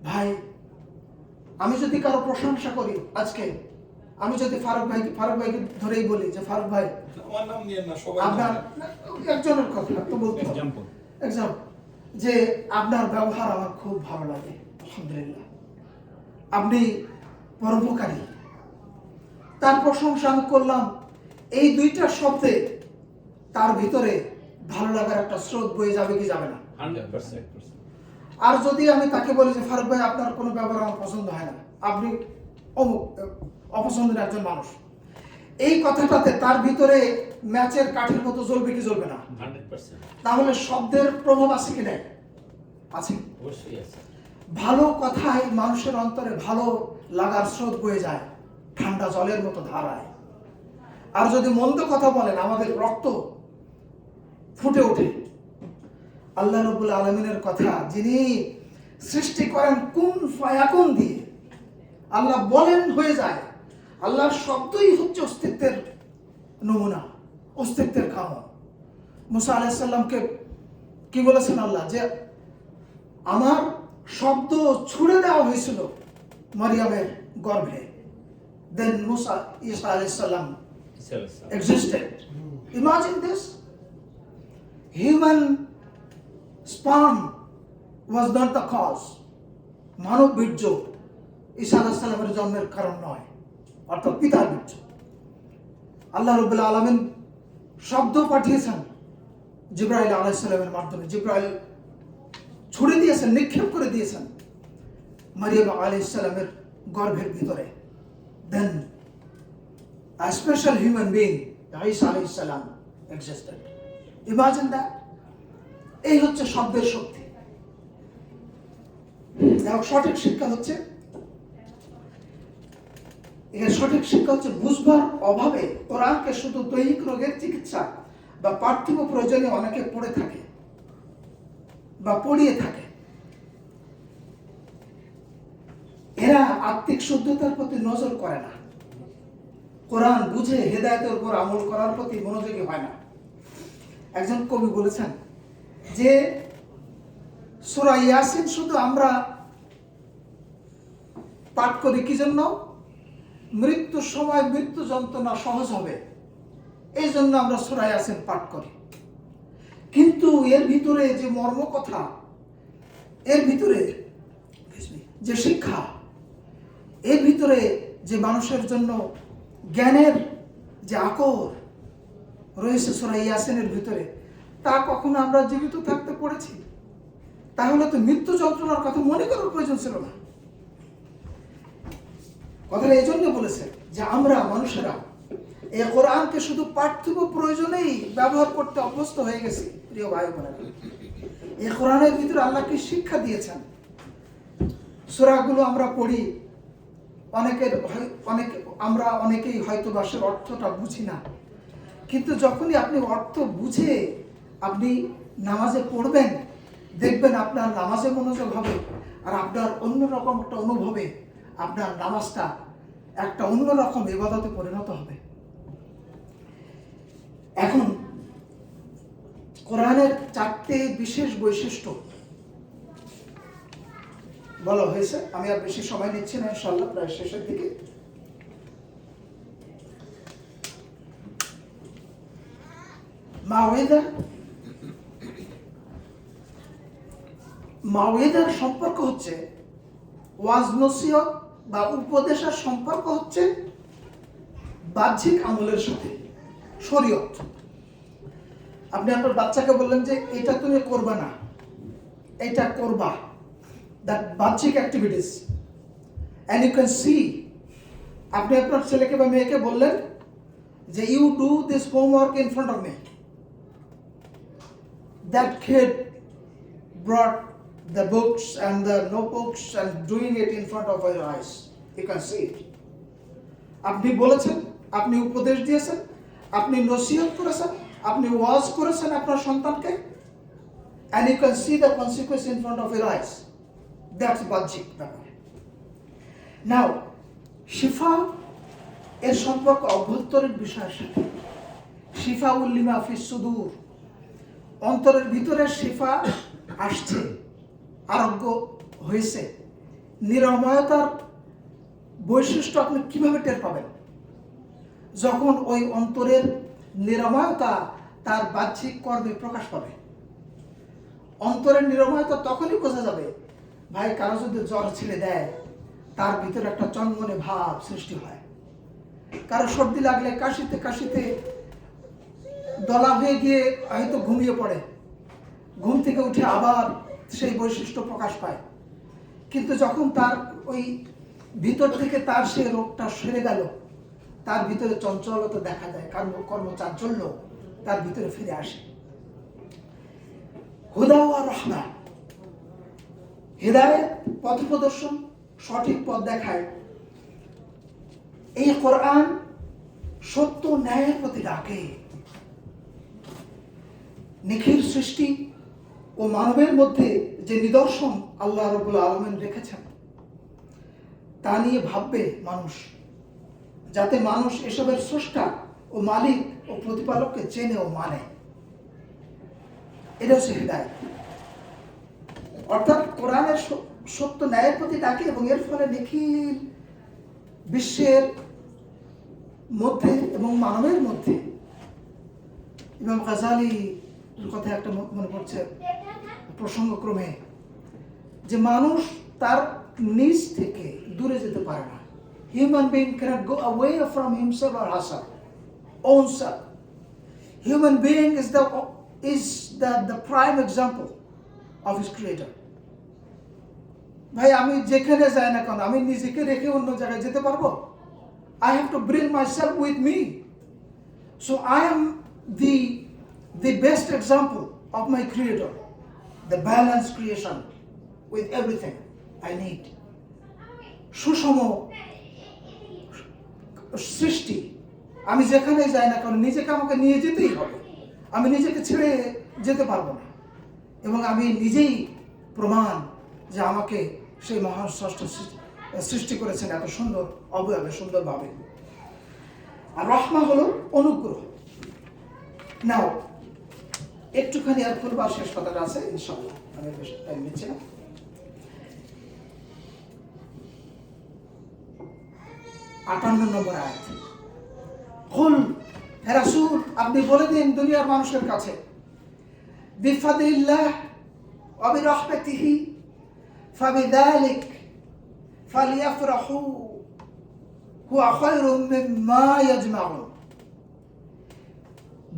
ভাই, আমি যদি কারো প্রশংসা করি আজকে, আমি যদি ফারুক ভাইকে ধরেই বলি যে ফারুক ভাই আমার নাম নিয়ে না, সবাই আপনার একজনের কথা তো বলতে এক্সাম্পল যে আপনার ব্যবহার আমার খুব ভালো লাগে, আলহামদুলিল্লাহ, আপনি পরোপকারী, তার প্রশংসা আমি করলাম। এই দুইটা শব্দে তার ভিতরে ভালো লাগার একটা স্রোত বয়ে যাবে কি যাবে না? 100%। আর যদি আমি তাকে বলি যে ফারুক ভাই আপনার কোনো ব্যবহার আমার পছন্দ হয় না, আপনি অপছন্দের একজন মানুষ, এই কথাটাতে তার ভিতরে ম্যাচের কাঠের মতো জ্বলবে কি জ্বলবে না? 100%। তাহলে শব্দের প্রভাব আছে কি নাই? আছে, অবশ্যই আছে। ভালো কথায় মানুষের অন্তরে ভালো লাগার স্রোত বয়ে যায় ঠান্ডা জলের মতো ধারায়। আর যদি মন্দ কথা বলেন আমাদের রক্ত ফুটে ওঠে। আল্লাহ রাব্বুল আলামিনের কথা, যিনি সৃষ্টি করেন কুন ফায়াকুন দিয়ে, আল্লাহ বলেন হয়ে যায়। আল্লাহর শব্দই হচ্ছে অস্তিত্বের নমুনা, অস্তিত্বের কারণ। মুসা আলাইহিস সালামকে কি বলেছেন আল্লাহ, যে আমার শব্দ ছুড়ে দেওয়া হয়েছিল মারিয়ামের গর্ভে। দেন মুসা ঈসা আলাইহিস সালাম existed. Imagine this. Human sperm was not the cause. মানব বীর্য ঈসা আলাইহিস সালামের জন্মের কারণ নয়, অর্থাৎ পিতার বীর্য। আল্লাহ রাব্বুল আলামিন শব্দ পাঠিয়েছেন জিবরাইল আলাইহিস সালামের মাধ্যমে। জিবরাইল ছুড়ে দিয়েছেন, নিক্ষেপ করে দিয়েছেন মারিয়াম আলাইহিস সালামের গর্ভের ভিতরে। দেন a special human being, Isa alayhi salam, existed. Imagine that. এই হচ্ছে শব্দের শক্তি। এবং সঠিক শিক্ষা হচ্ছে, এর সঠিক শিক্ষা হচ্ছে বুঝবার অভাবে কোরআনকে শুধু দৈহিক রোগের চিকিৎসা বা পার্থিব প্রয়োজনে অনেকে পড়ে থাকে বা পড়িয়ে থাকে। এরা আত্মিক শুদ্ধতার প্রতি নজর করে না, কোরআন বুঝে হেদায়েতের উপর আমল করার প্রতি মনোযোগী হয় না। একজন কবি বলেছেন যে সূরা ইয়াসিন শুধু আমরা পাঠ করি কি জন্য? মৃত্যুর সময় মৃত্যু যন্ত্রণা সহজ হবে, এই জন্য আমরা সূরা ইয়াসিন পাঠ করি। কিন্তু এর ভিতরে যে মর্ম কথা, এর ভিতরে যে শিক্ষা, এর ভিতরে যে মানুষের জন্য জ্ঞানের যে আকর রয়েছে সূরা ইয়াসিনের ভিতরে, তা কখনো আমরা জীবিত থাকতে পড়েছি? তাহলে তো মৃত্যু যন্ত্রণার কথা মনে করার প্রয়োজন ছিল না। কথাটা এই জন্য বলেছে যে আমরা মানুষেরা এই কোরআনকে শুধু পার্থিব প্রয়োজনেই ব্যবহার করতে অভ্যস্ত হয়ে গেছি। প্রিয় ভাই বোনেরা, এই কোরআনের ভিতরে আল্লাহ কি শিক্ষা দিয়েছেন? সূরাগুলো আমরা পড়ি, আমরা অনেকেই হয়তো বাসের অর্থটা বুঝি না, কিন্তু যখনই আপনি অর্থ বুঝে আপনি নামাজে পড়বেন, দেখবেন আপনার নামাজে মনোযোগ হবে, আর আপনার অন্যরকম একটা অনুভবে আপনার নামাজটা একটা অন্যরকম ইবাদতে পরিণত হবে। এখন কোরআনের 4টে বিশেষ বৈশিষ্ট্য বলা হয়েছে। আমি আর বেশি সময় নিচ্ছি না, ইনশাআল্লাহ প্রায় শেষের দিকে। মাওয়েদার সম্পর্ক হচ্ছে ওয়াজ নসিহত বা উপদেশের সম্পর্ক হচ্ছে বাহ্যিক আমলের সাথে, শরীয়ত। আপনি আপনার বাচ্চাকে বললেন যে এটা তুমি করবা না, এটা করবা, that বাহ্যিক activities, and you can see, আপনি আপনার ছেলেকে বা মেয়েকে বললেন যে you do this homework in front of me, that kid brought the books and the notebooks and doing it in front of your eyes, you can see it. আপনি বলেছেন, আপনি উপদেশ দিয়েছেন, আপনি নসিহত করেছেন, আপনি ওয়াজ করেছেন আপনার সন্তানকে, and you can see the consequence in front of your eyes. That's বাহ্যিক ব্যাপার। নাও শিফা এর সম্পর্ক অভ্যন্তরের বিষয়ের সাথে। শিফাউল লিমা ফিস সুদূর, অন্তরের ভিতরে শিফা আসছে, আরোগ্য হয়েছে। নিরাময়তার বৈশিষ্ট্য আপনি কিভাবে টের পাবেন? যখন ওই অন্তরের নিরাময়তা তার বাহ্যিক কর্মে প্রকাশ পাবে। অন্তরের নিরাময়তা তখনই বোঝা যাবে, ভাই কারো যদি জ্বর ছেড়ে দেয় তার ভিতরে একটা চনমনে ভাব সৃষ্টি হয়। কারো সর্দি লাগলে কাশিতে কাশিতে দলা হয়ে গিয়ে হয়তো ঘুমিয়ে পড়ে, ঘুম থেকে উঠে আবার সেই বৈশিষ্ট্য প্রকাশ পায়। কিন্তু যখন তার ওই ভিতর থেকে তার সেই রোগটা সেরে গেল, তার ভিতরে চঞ্চলতা দেখা যায়, কর্মচাঞ্চল্য তার ভিতরে ফিরে আসে। হুদা ওয়া রাহমা, হিদায়াত, পথ প্রদর্শন, সঠিক পথ দেখায়। এই কোরআন সত্য ন্যায়ের প্রতি ডাকে। নিখিল সৃষ্টি ও মানবের মধ্যে যে নিদর্শন আল্লাহ রাব্বুল আলামিন রেখেছেন তা নিয়ে ভাববে মানুষ, যাতে মানুষ এসবের স্রষ্টা ও মালিক ও প্রতিপালককে চেনে ও মানে। এটা হচ্ছে হিদায়াত। অর্থাৎ কোরআনের সত্য ন্যায়ের প্রতি ডাকে এবং এর ফলে নিখিল বিশ্বের মধ্যে এবং মানবের মধ্যে, ইমাম গাজালি কথা একটা মনে পড়ছে প্রসঙ্গক্রমে, যে মানুষ তার নিজ থেকে দূরে যেতে পারে না। Human being cannot go away from himself or herself, own self. Human being is the prime example of his creator. ভাই আমি যেখানে যাই না কেন আমি নিজেকে রেখে অন্য জায়গায় যেতে পারবো? I have to bring myself with me. So I am the best example of my creator, the balanced creation with everything I need. সুষম সৃষ্টি। আমি যেখানে যাই না কেন নিজেকে আমাকে নিয়ে যেতেই হবে, আমি নিজেকে ছেড়ে যেতে পারবো না। এবং আমি নিজেই প্রমাণ যে আমাকে সেই মহান স্রষ্টা সৃষ্টি করেছেন এত সুন্দর অবয়বে, সুন্দরভাবে। আর রহমা হলো অনুগ্রহ। নাও একটুখানি আর খুলবার শেষ কথাটা আছে, ইনশাআল্লাহ আমি বেশ টাইম নিচ্ছি না। 58 নম্বর আয়াত। কুল, হে রাসূল আপনি বলে দিন দুনিয়ার মানুষের কাছে, বিফাদিল্লাহ ওয়া বিরহমাতিহি ফাবিযালিক ফালিয়াফরাহু হুয়া খায়রুম মিম্মা ইয়াজমাউন।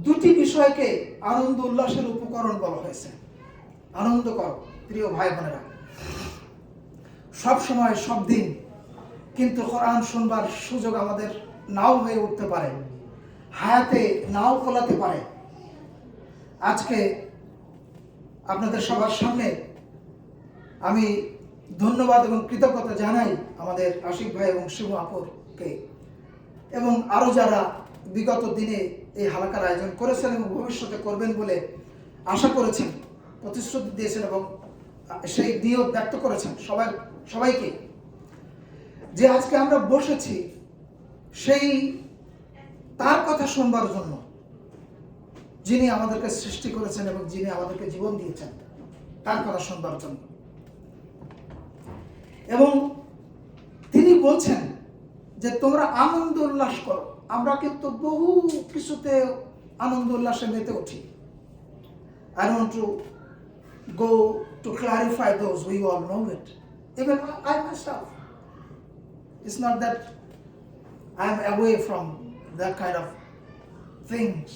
দুটি বিষয়কে আনন্দ উল্লাসের উপকরণ বলা হয়েছে। আনন্দ করো প্রিয় ভাই বোনেরা, সব সময় সব দিন কিন্তু কোরআন শুনবার সুযোগ আমাদের নাও হয়ে উঠতে পারে, হায়াতে নাও ফলাতে পারে। আজকে আপনাদের সবার সামনে আমি ধন্যবাদ এবং কৃতজ্ঞতা জানাই আমাদের আশিক ভাই এবং শিবু আপুরকে, এবং আরো যারা বিগত দিনে এই হালকার আয়োজন করেছেন এবং ভবিষ্যতে করবেন বলে আশা করেছেন, প্রতিশ্রুতি দিয়েছেন এবং সেই নিয়োগ ব্যক্ত করেছেন সবাইকে। যে আজকে আমরা বসেছি সেই তার কথা শুনবার জন্য, যিনি আমাদেরকে সৃষ্টি করেছেন এবং যিনি আমাদেরকে জীবন দিয়েছেন, তার কথা শুনবার জন্য। এবং তিনি বলছেন যে তোমরা আনন্দ উল্লাস করো। আমরা কিন্তু বহু কিছুতে আনন্দ উল্লাসে মেতে উঠি। I don't want to go to clarify those, we all know it. Even I myself. It's not that I'm away from that kind of things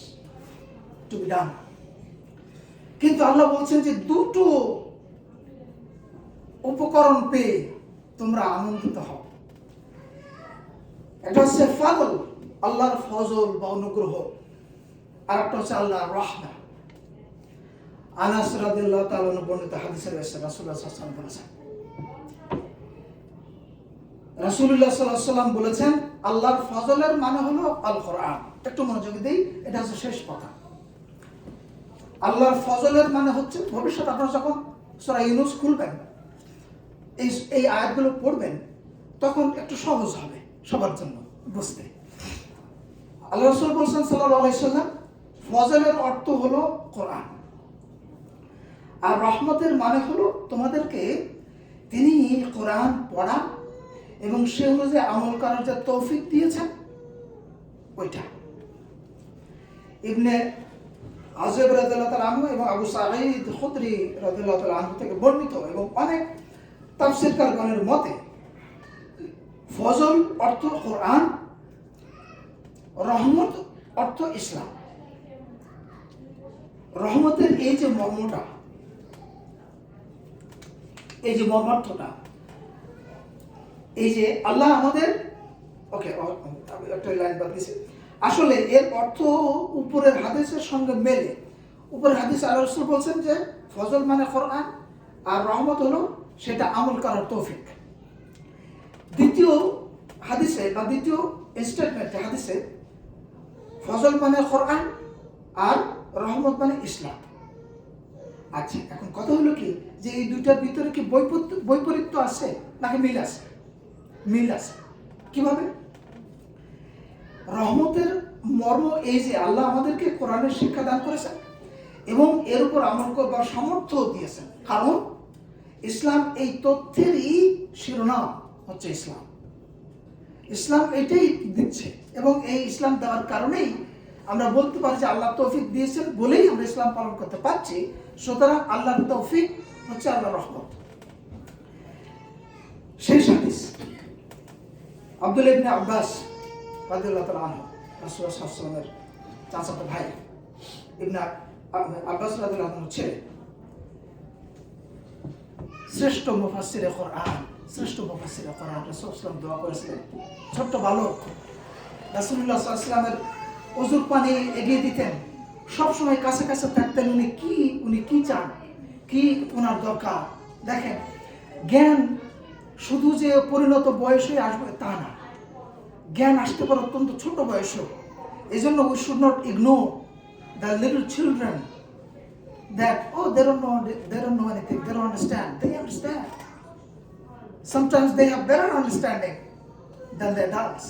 to be done. কিন্তু আল্লাহ বলছেন যে দুটো উপকরণ পেয়ে তোমরা আনন্দিত হও। এটা হচ্ছে ফাদল, আল্লাহর ফজল বা অনুগ্রহ, আর একটা হচ্ছে আল্লাহর রহমত। আনাস রাদিয়াল্লাহু তাআলা বর্ণিত হাদিসে রয়েছে রাসূলুল্লাহ সাল্লাল্লাহু আলাইহি ওয়াসাল্লাম বলেছেন, রাসূলুল্লাহ সাল্লাল্লাহু আলাইহি ওয়াসাল্লাম বলেছেন আল্লাহর ফজলের মানে হলো আল কোরআন। একটু মনোযোগ দেই, এটা হচ্ছে শেষ কথা। আল্লাহর ফজলের মানে হচ্ছে, ভবিষ্যৎ আপনারা যখন সূরা ইউনূস খুলবেন, এই আয়াতগুলো পড়বেন, তখন একটু সহজ হবে সবার জন্য বুঝতে। আল্লাহ রাসূল বলেছেন সাল্লাল্লাহু আলাইহি ওয়াসাল্লাম, ফজলের অর্থ হলো কোরআন, আর রহমতের মানে হলো তোমাদেরকে তিনি কোরআন পড়া এবং সে অনুযায়ী আমল করার যে তৌফিক দিয়েছেন, ওইটা। ইবনে আযব রাদিয়াল্লাহু তাআলা আনহু এবং আবু সাঈদ খুদরি রাদিয়াল্লাহু তাআলা আনহু থেকে বর্ণিত এবং অনেক তাফসীরকারগণের মতে ফজল অর্থ কোরআন, রহমত অর্থ ইসলাম। রহমতের এই যে মর্মটা, এই যে মর্মার্থটা, এই যে আল্লাহ আমাদের একটা লাইন বাদ দিয়েছে, আসলে এর অর্থ উপরের হাদিসের সঙ্গে মেলে। উপরের হাদিসে আল্লাহ রাসূল বলছেন যে ফজল মানে কোরআন আর রহমত হলো সেটা আমল করার তৌফিক। দ্বিতীয় হাদিসে বা দ্বিতীয় স্টেটমেন্টে হাদিসে ফজল মানে কোরআন আর রহমত মানে ইসলাম। আচ্ছা, এখন কথা হলো কি যে এই দুইটার ভিতরে কি বৈপরীত্য আছে নাকি মিল আছে? মিল আছে। কিভাবে? রহমতের মর্ম এই যে আল্লাহ আমাদেরকে কোরআনের শিক্ষা দান করেছেন এবং এর উপর আমল করবার সামর্থ্য দিয়েছেন, কারণ ইসলাম এই তথ্যেরই শিরোনাম হচ্ছে ইসলাম। ইসলাম এটাই দিচ্ছে এবং এই ইসলাম দেওয়ার কারণেই আমরা বলতে পারি যে আল্লাহ তৌফিক দিয়েছেন বলেই আমরা ইসলাম পালন করতে পারছি। সুতরাং আল্লাহর তৌফিক হচ্ছে আল্লাহর রহমত। শেষ হাদিস আব্দুল্লাহ ইবনে আব্বাস রাদিয়াল্লাহু তাআলা আনহু, রাসূলুল্লাহ সাল্লাল্লাহু আলাইহি ওয়াসাল্লামের চাচাতো ভাই ইবনে আব্বাস রাদিয়াল্লাহু আনহু ছিলেন শ্রেষ্ঠ মুফাসসিরে কোরআন। শ্রেষ্ঠ মুফাসসিরে কোরআন রাসূলুল্লাহ সাল্লাল্লাহু আলাইহি ওয়াসাল্লাম দোয়া করেছিলেন। ছোট্ট বালক রাসূলুল্লাহ সাল্লাল্লাহু আলাইহি ওয়াসাল্লামের ওযুর পানি এগিয়ে দিতেন, সবসময় কাছে কাছে থাকতেন। উনি কি চান, কি ওনার দরকার। দেখেন, জ্ঞান শুধু যে পরিণত বয়সে আসবে তা না, জ্ঞান আসতে পারে অত্যন্ত ছোট বয়সেও। এই জন্য we should not ignore the little children that they don't know anything, they don't understand. They understand. Sometimes they have better understanding than the adults.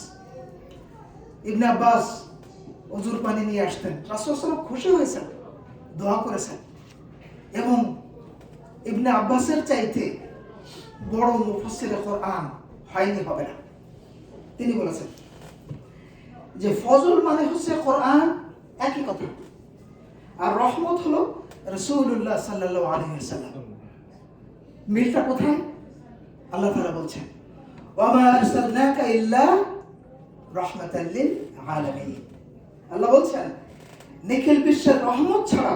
ইবনে আব্বাস ওযুর পানি নিয়ে আসতেন, রাসূলুল্লাহ সাল্লাল্লাহু আলাইহি ওয়াসাল্লাম খুশি হয়েছেন, দোয়া করেছেন। এবং ইবনে আব্বাসের চাইতে বড় মুফাসসিরে কোরআন হয়নি, হবে না। তিনি বলেছেন যে ফজল মানে হচ্ছে কোরআন, একই কথা, আর রহমত হলো রাসূলুল্লাহ সাল্লাল্লাহু আলাইহি ওয়াসাল্লাম। মিলটা কোথায়? আল্লাহ তাআলা বলছেন ওয়া মা আরসালনাকা ইল্লা রাহমাতাল লিল আলামিন। আল্লাহ বলছেন নিখিল বিশ্বের রহমত ছাড়া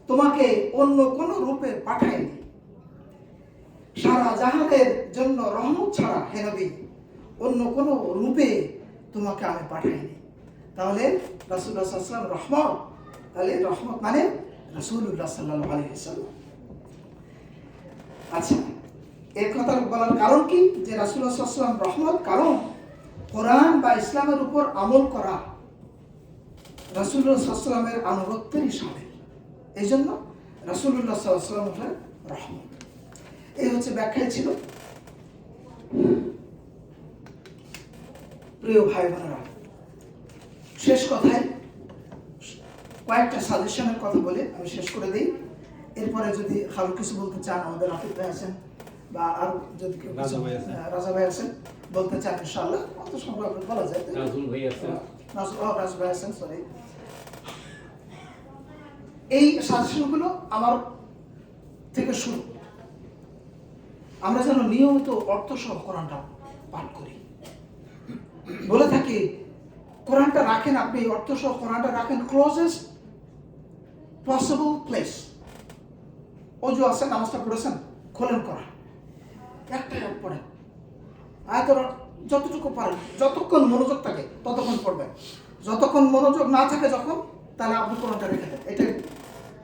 তোমাকে অন্য কোন রূপে পাঠাইনি। সারা জাহানের জন্য রহমত ছাড়া হে নবী অন্য কোন রূপে তোমাকে আমি পাঠাইনি। তাহলে রাসূলুল্লাহ সাল্লাল্লাহু আলাইহি ওয়াসাল্লাম রহমত, তাহলে রহমত মানে রাসূলুল্লাহ সাল্লাল্লাহু আলাইহি ওয়াসাল্লাম। আচ্ছা, এই কথা বলার কারণ কি যে রাসূলুল্লাহ সাল্লাল্লাহু আলাইহি ওয়াসাল্লাম রহমত? কারণ কোরআন বা ইসলামের উপর আমল করা রাসূলুল্লাহ সাল্লাল্লাহু আলাইহি ওয়াসাল্লামের আনুগত্যেরই শামিল। এই জন্য রাসূলুল্লাহ সাল্লাল্লাহু আলাইহি ওয়াসাল্লাম হলেন রহমত। এই হচ্ছে ব্যাখ্যা ছিল। প্রিয় ভাই বোনেরা, শেষ কথায় কয়েকটা সাজেশনের কথা বলে আমি শেষ করে দিই। এরপরে যদি খালু কিছু বলতে চান, আমাদের আফিফ ভাই আছেন বা আর যদি কেউ রাজা ভাই আছেন বলতে চান, ইনশাআল্লাহ অত সম্ভব বলা যায়। রাজুল ভাই আছেন, রাজু ভাই আছেন, সরি। এই সাজেশনগুলো আমার থেকে শুরু। আমরা যেন নিয়মিত অর্থ সহ কোরআনটা পাঠ করি। বলে থাকি কোরআনটা রাখেন, আপনি অর্থ সহ কোরআনটা রাখেন ক্লোজেস্ট পসিবল প্লেস। অজু আছে, নামাজটা পড়েছেন, খোলেন কোরআন, একটা পড়েন, আয়াতের যতটুকু পারেন, যতক্ষণ মনোযোগ থাকে ততক্ষণ পড়বেন। যতক্ষণ মনোযোগ না থাকে যখন, তাহলে আপনি কোরআনটা রেখে দেন। এটা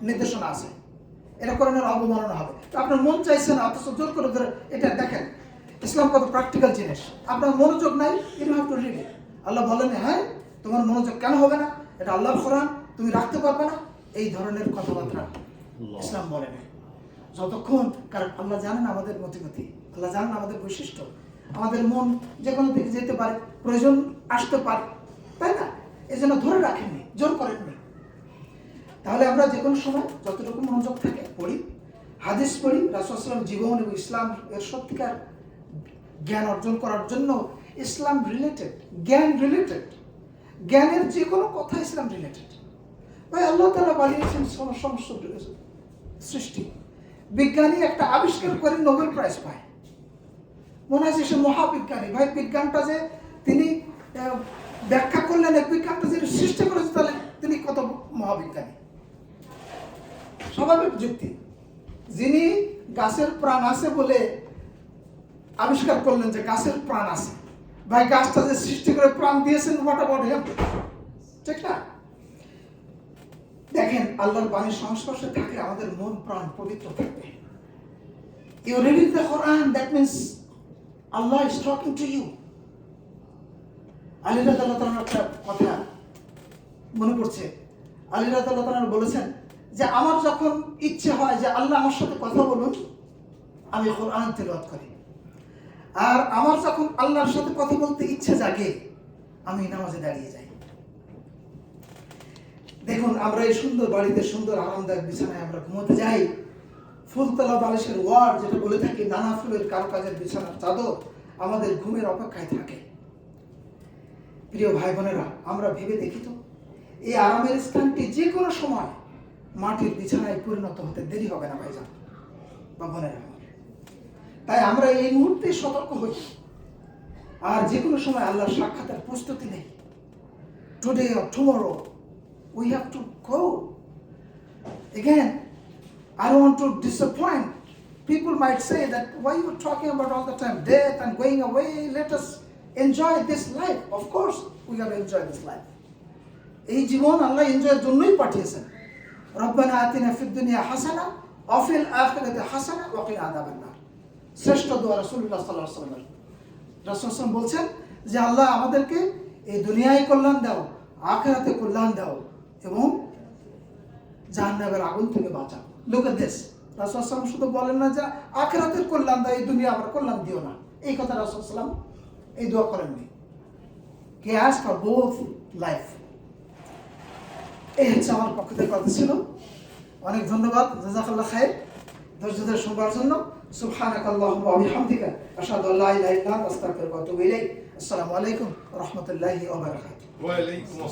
নির্দেশনা আছে, এটা কোরআনের অবমাননা হবে। তো আপনার মন চাইছে না, অথচ জোর করে ধরে এটা দেখেন। ইসলাম কত প্র্যাকটিক্যাল জিনিস। আপনার মনোযোগ নাই, you have to read it. Allah বলেন হ্যাঁ তোমার মনোযোগ কেন হবে না, এটা আল্লাহর কোরআন, তুমি রাখতে পারবে না, এই ধরনের কথাবার্তা ইসলাম বলে না। যতক্ষণ, কারণ আল্লাহ জানেন আমাদের মতিগতি, আল্লাহ জানেন আমাদের বৈশিষ্ট্য, আমাদের মন যে কোনো দিকে যেতে পারে, প্রয়োজন আসতে পারে, তাই না? এই জন্য ধরে রাখেননি, জোর করেননি। তাহলে আমরা যে কোনো সময় যতটুকু মনোযোগ থাকে পড়ি, হাদিস পড়ি, রাসূলুল্লাহ সাল্লাল্লাহু আলাইহি ওয়াসাল্লাম জীবন এবং ইসলাম এর সত্যিকার জ্ঞান অর্জন করার জন্য ইসলাম রিলেটেড, জ্ঞান রিলেটেড জ্ঞানের যে কোনো কথা ইসলাম রিলেটেড। ভাই আল্লাহ তাআলা বানিয়েছেন সমস্ত সৃষ্টি। বিজ্ঞানী একটা আবিষ্কার করে নোবেল প্রাইজ পায়, মনে হয় সে মহাবিজ্ঞানী। ভাই বিজ্ঞানটা যে তিনি ব্যাখ্যা করলেন, এই বিজ্ঞানটা যিনি সৃষ্টি করেছে, তাহলে তিনি কত মহাবিজ্ঞানী। স্বাভাবিক যুক্তি, যিনি গাছের প্রাণ আছে বলে আবিষ্কার করলেন যে গাছের প্রাণ আছে, ভাই গাছটা যে সৃষ্টি করে প্রাণ দিয়েছেন, হোয়াট অ্যাবাউট হিম? ঠিক না? দেখেন, আল্লাহর বাণীর সংস্পর্শে থাকলে আমাদের মন প্রাণ পবিত্র থাকবে। You reading the Quran, that means Allah is talking to you. আলী রাদিয়াল্লাহু তাআলার একটা কথা মনে পড়ছে। আলী রাদিয়াল্লাহু তাআলা বলেছেন যে আমার যখন ইচ্ছে হয় যে আল্লাহ আমার সাথে কথা বলুন, আমি কোরআন তেলাওয়াত করি। আর আমার যখন আল্লাহর সাথে কথা বলতে ইচ্ছে জাগে, আমি নামাজে দাঁড়িয়ে যাই। দেখুন, আমরা এই সুন্দর বাড়িতে সুন্দর আরামদায়ক বিছানায় আমরা ঘুমোতে যাই, ফুলতলা বালিশের ওয়ার্ড যেটা বলে থাকি, নানা ফুলের কারুকাজের বিছানার চাদর আমাদের ঘুমের অপেক্ষায় থাকে। প্রিয় ভাই বোনেরা, আমরা ভেবে দেখি তো, এই আরামের স্থানটি যে কোনো সময় মাটির বিছানায় পরিণত হতে দেরি হবে না ভাইজান বা বোনেরা। তাই আমরা এই মুহূর্তে সতর্ক হই, আর যে কোনো সময় আল্লাহর সাক্ষাতের প্রস্তুতি নেই। Today or tomorrow we have to go. Again, I don't want to disappoint. People might say that, why you talking about all the time death and going away? Let us enjoy this life. Of course, we have to enjoy this life. এই জীবন আল্লাহ এনজয়ের জন্যই পাঠিয়েছেন। রব্বানা আতিনা ফিদ দুনিয়া হাসানা ওয়া feel আখিরাতি হাসানা ওয়া কিনা আযাবান নার। শ্রেষ্ঠ দোয়া রাসূলুল্লাহ সাল্লাল্লাহু আলাইহি ওয়াসাল্লাম। রাসূল সাল্লাল্লাহু বলছেন যে আল্লাহ আমাদেরকে এই দুনিয়ায় কল্যাণ দাও, আখিরাতে কল্যাণ দাও এবং জাহান্নামের আগুন থেকে বাঁচাও। লোক দেশ রাসূল সাল্লাল্লাহু আলাইহি ওয়াসাল্লাম শুধু বলেন না যে আখিরাতের কল্যাণ দাও, এই দুনিয়া আবার কল্যাণ দিও না, এই কথা রাসূল সাল্লাল্লাহু আলাইহি ওয়াসাল্লাম এই দোয়া করেননি। He asked for both life. এই হচ্ছে আমার পক্ষ থেকে কথা ছিল। অনেক ধন্যবাদ, জাযাকাল্লাহ খায়র ধৈর্য ধরে শোনার জন্য। সুবহানাকাল্লাহুম্মা ওয়া বিহামদিকা আশহাদু আল্লা ইলাহা ইল্লা আনতা আস্তাগফিরুকা ওয়া আতুবু ইলাইক। আসসালামু আলাইকুম ওয়া রাহমাতুল্লাহি ওয়া বারাকাতুহু। ওয়া আলাইকুম আসসালাম।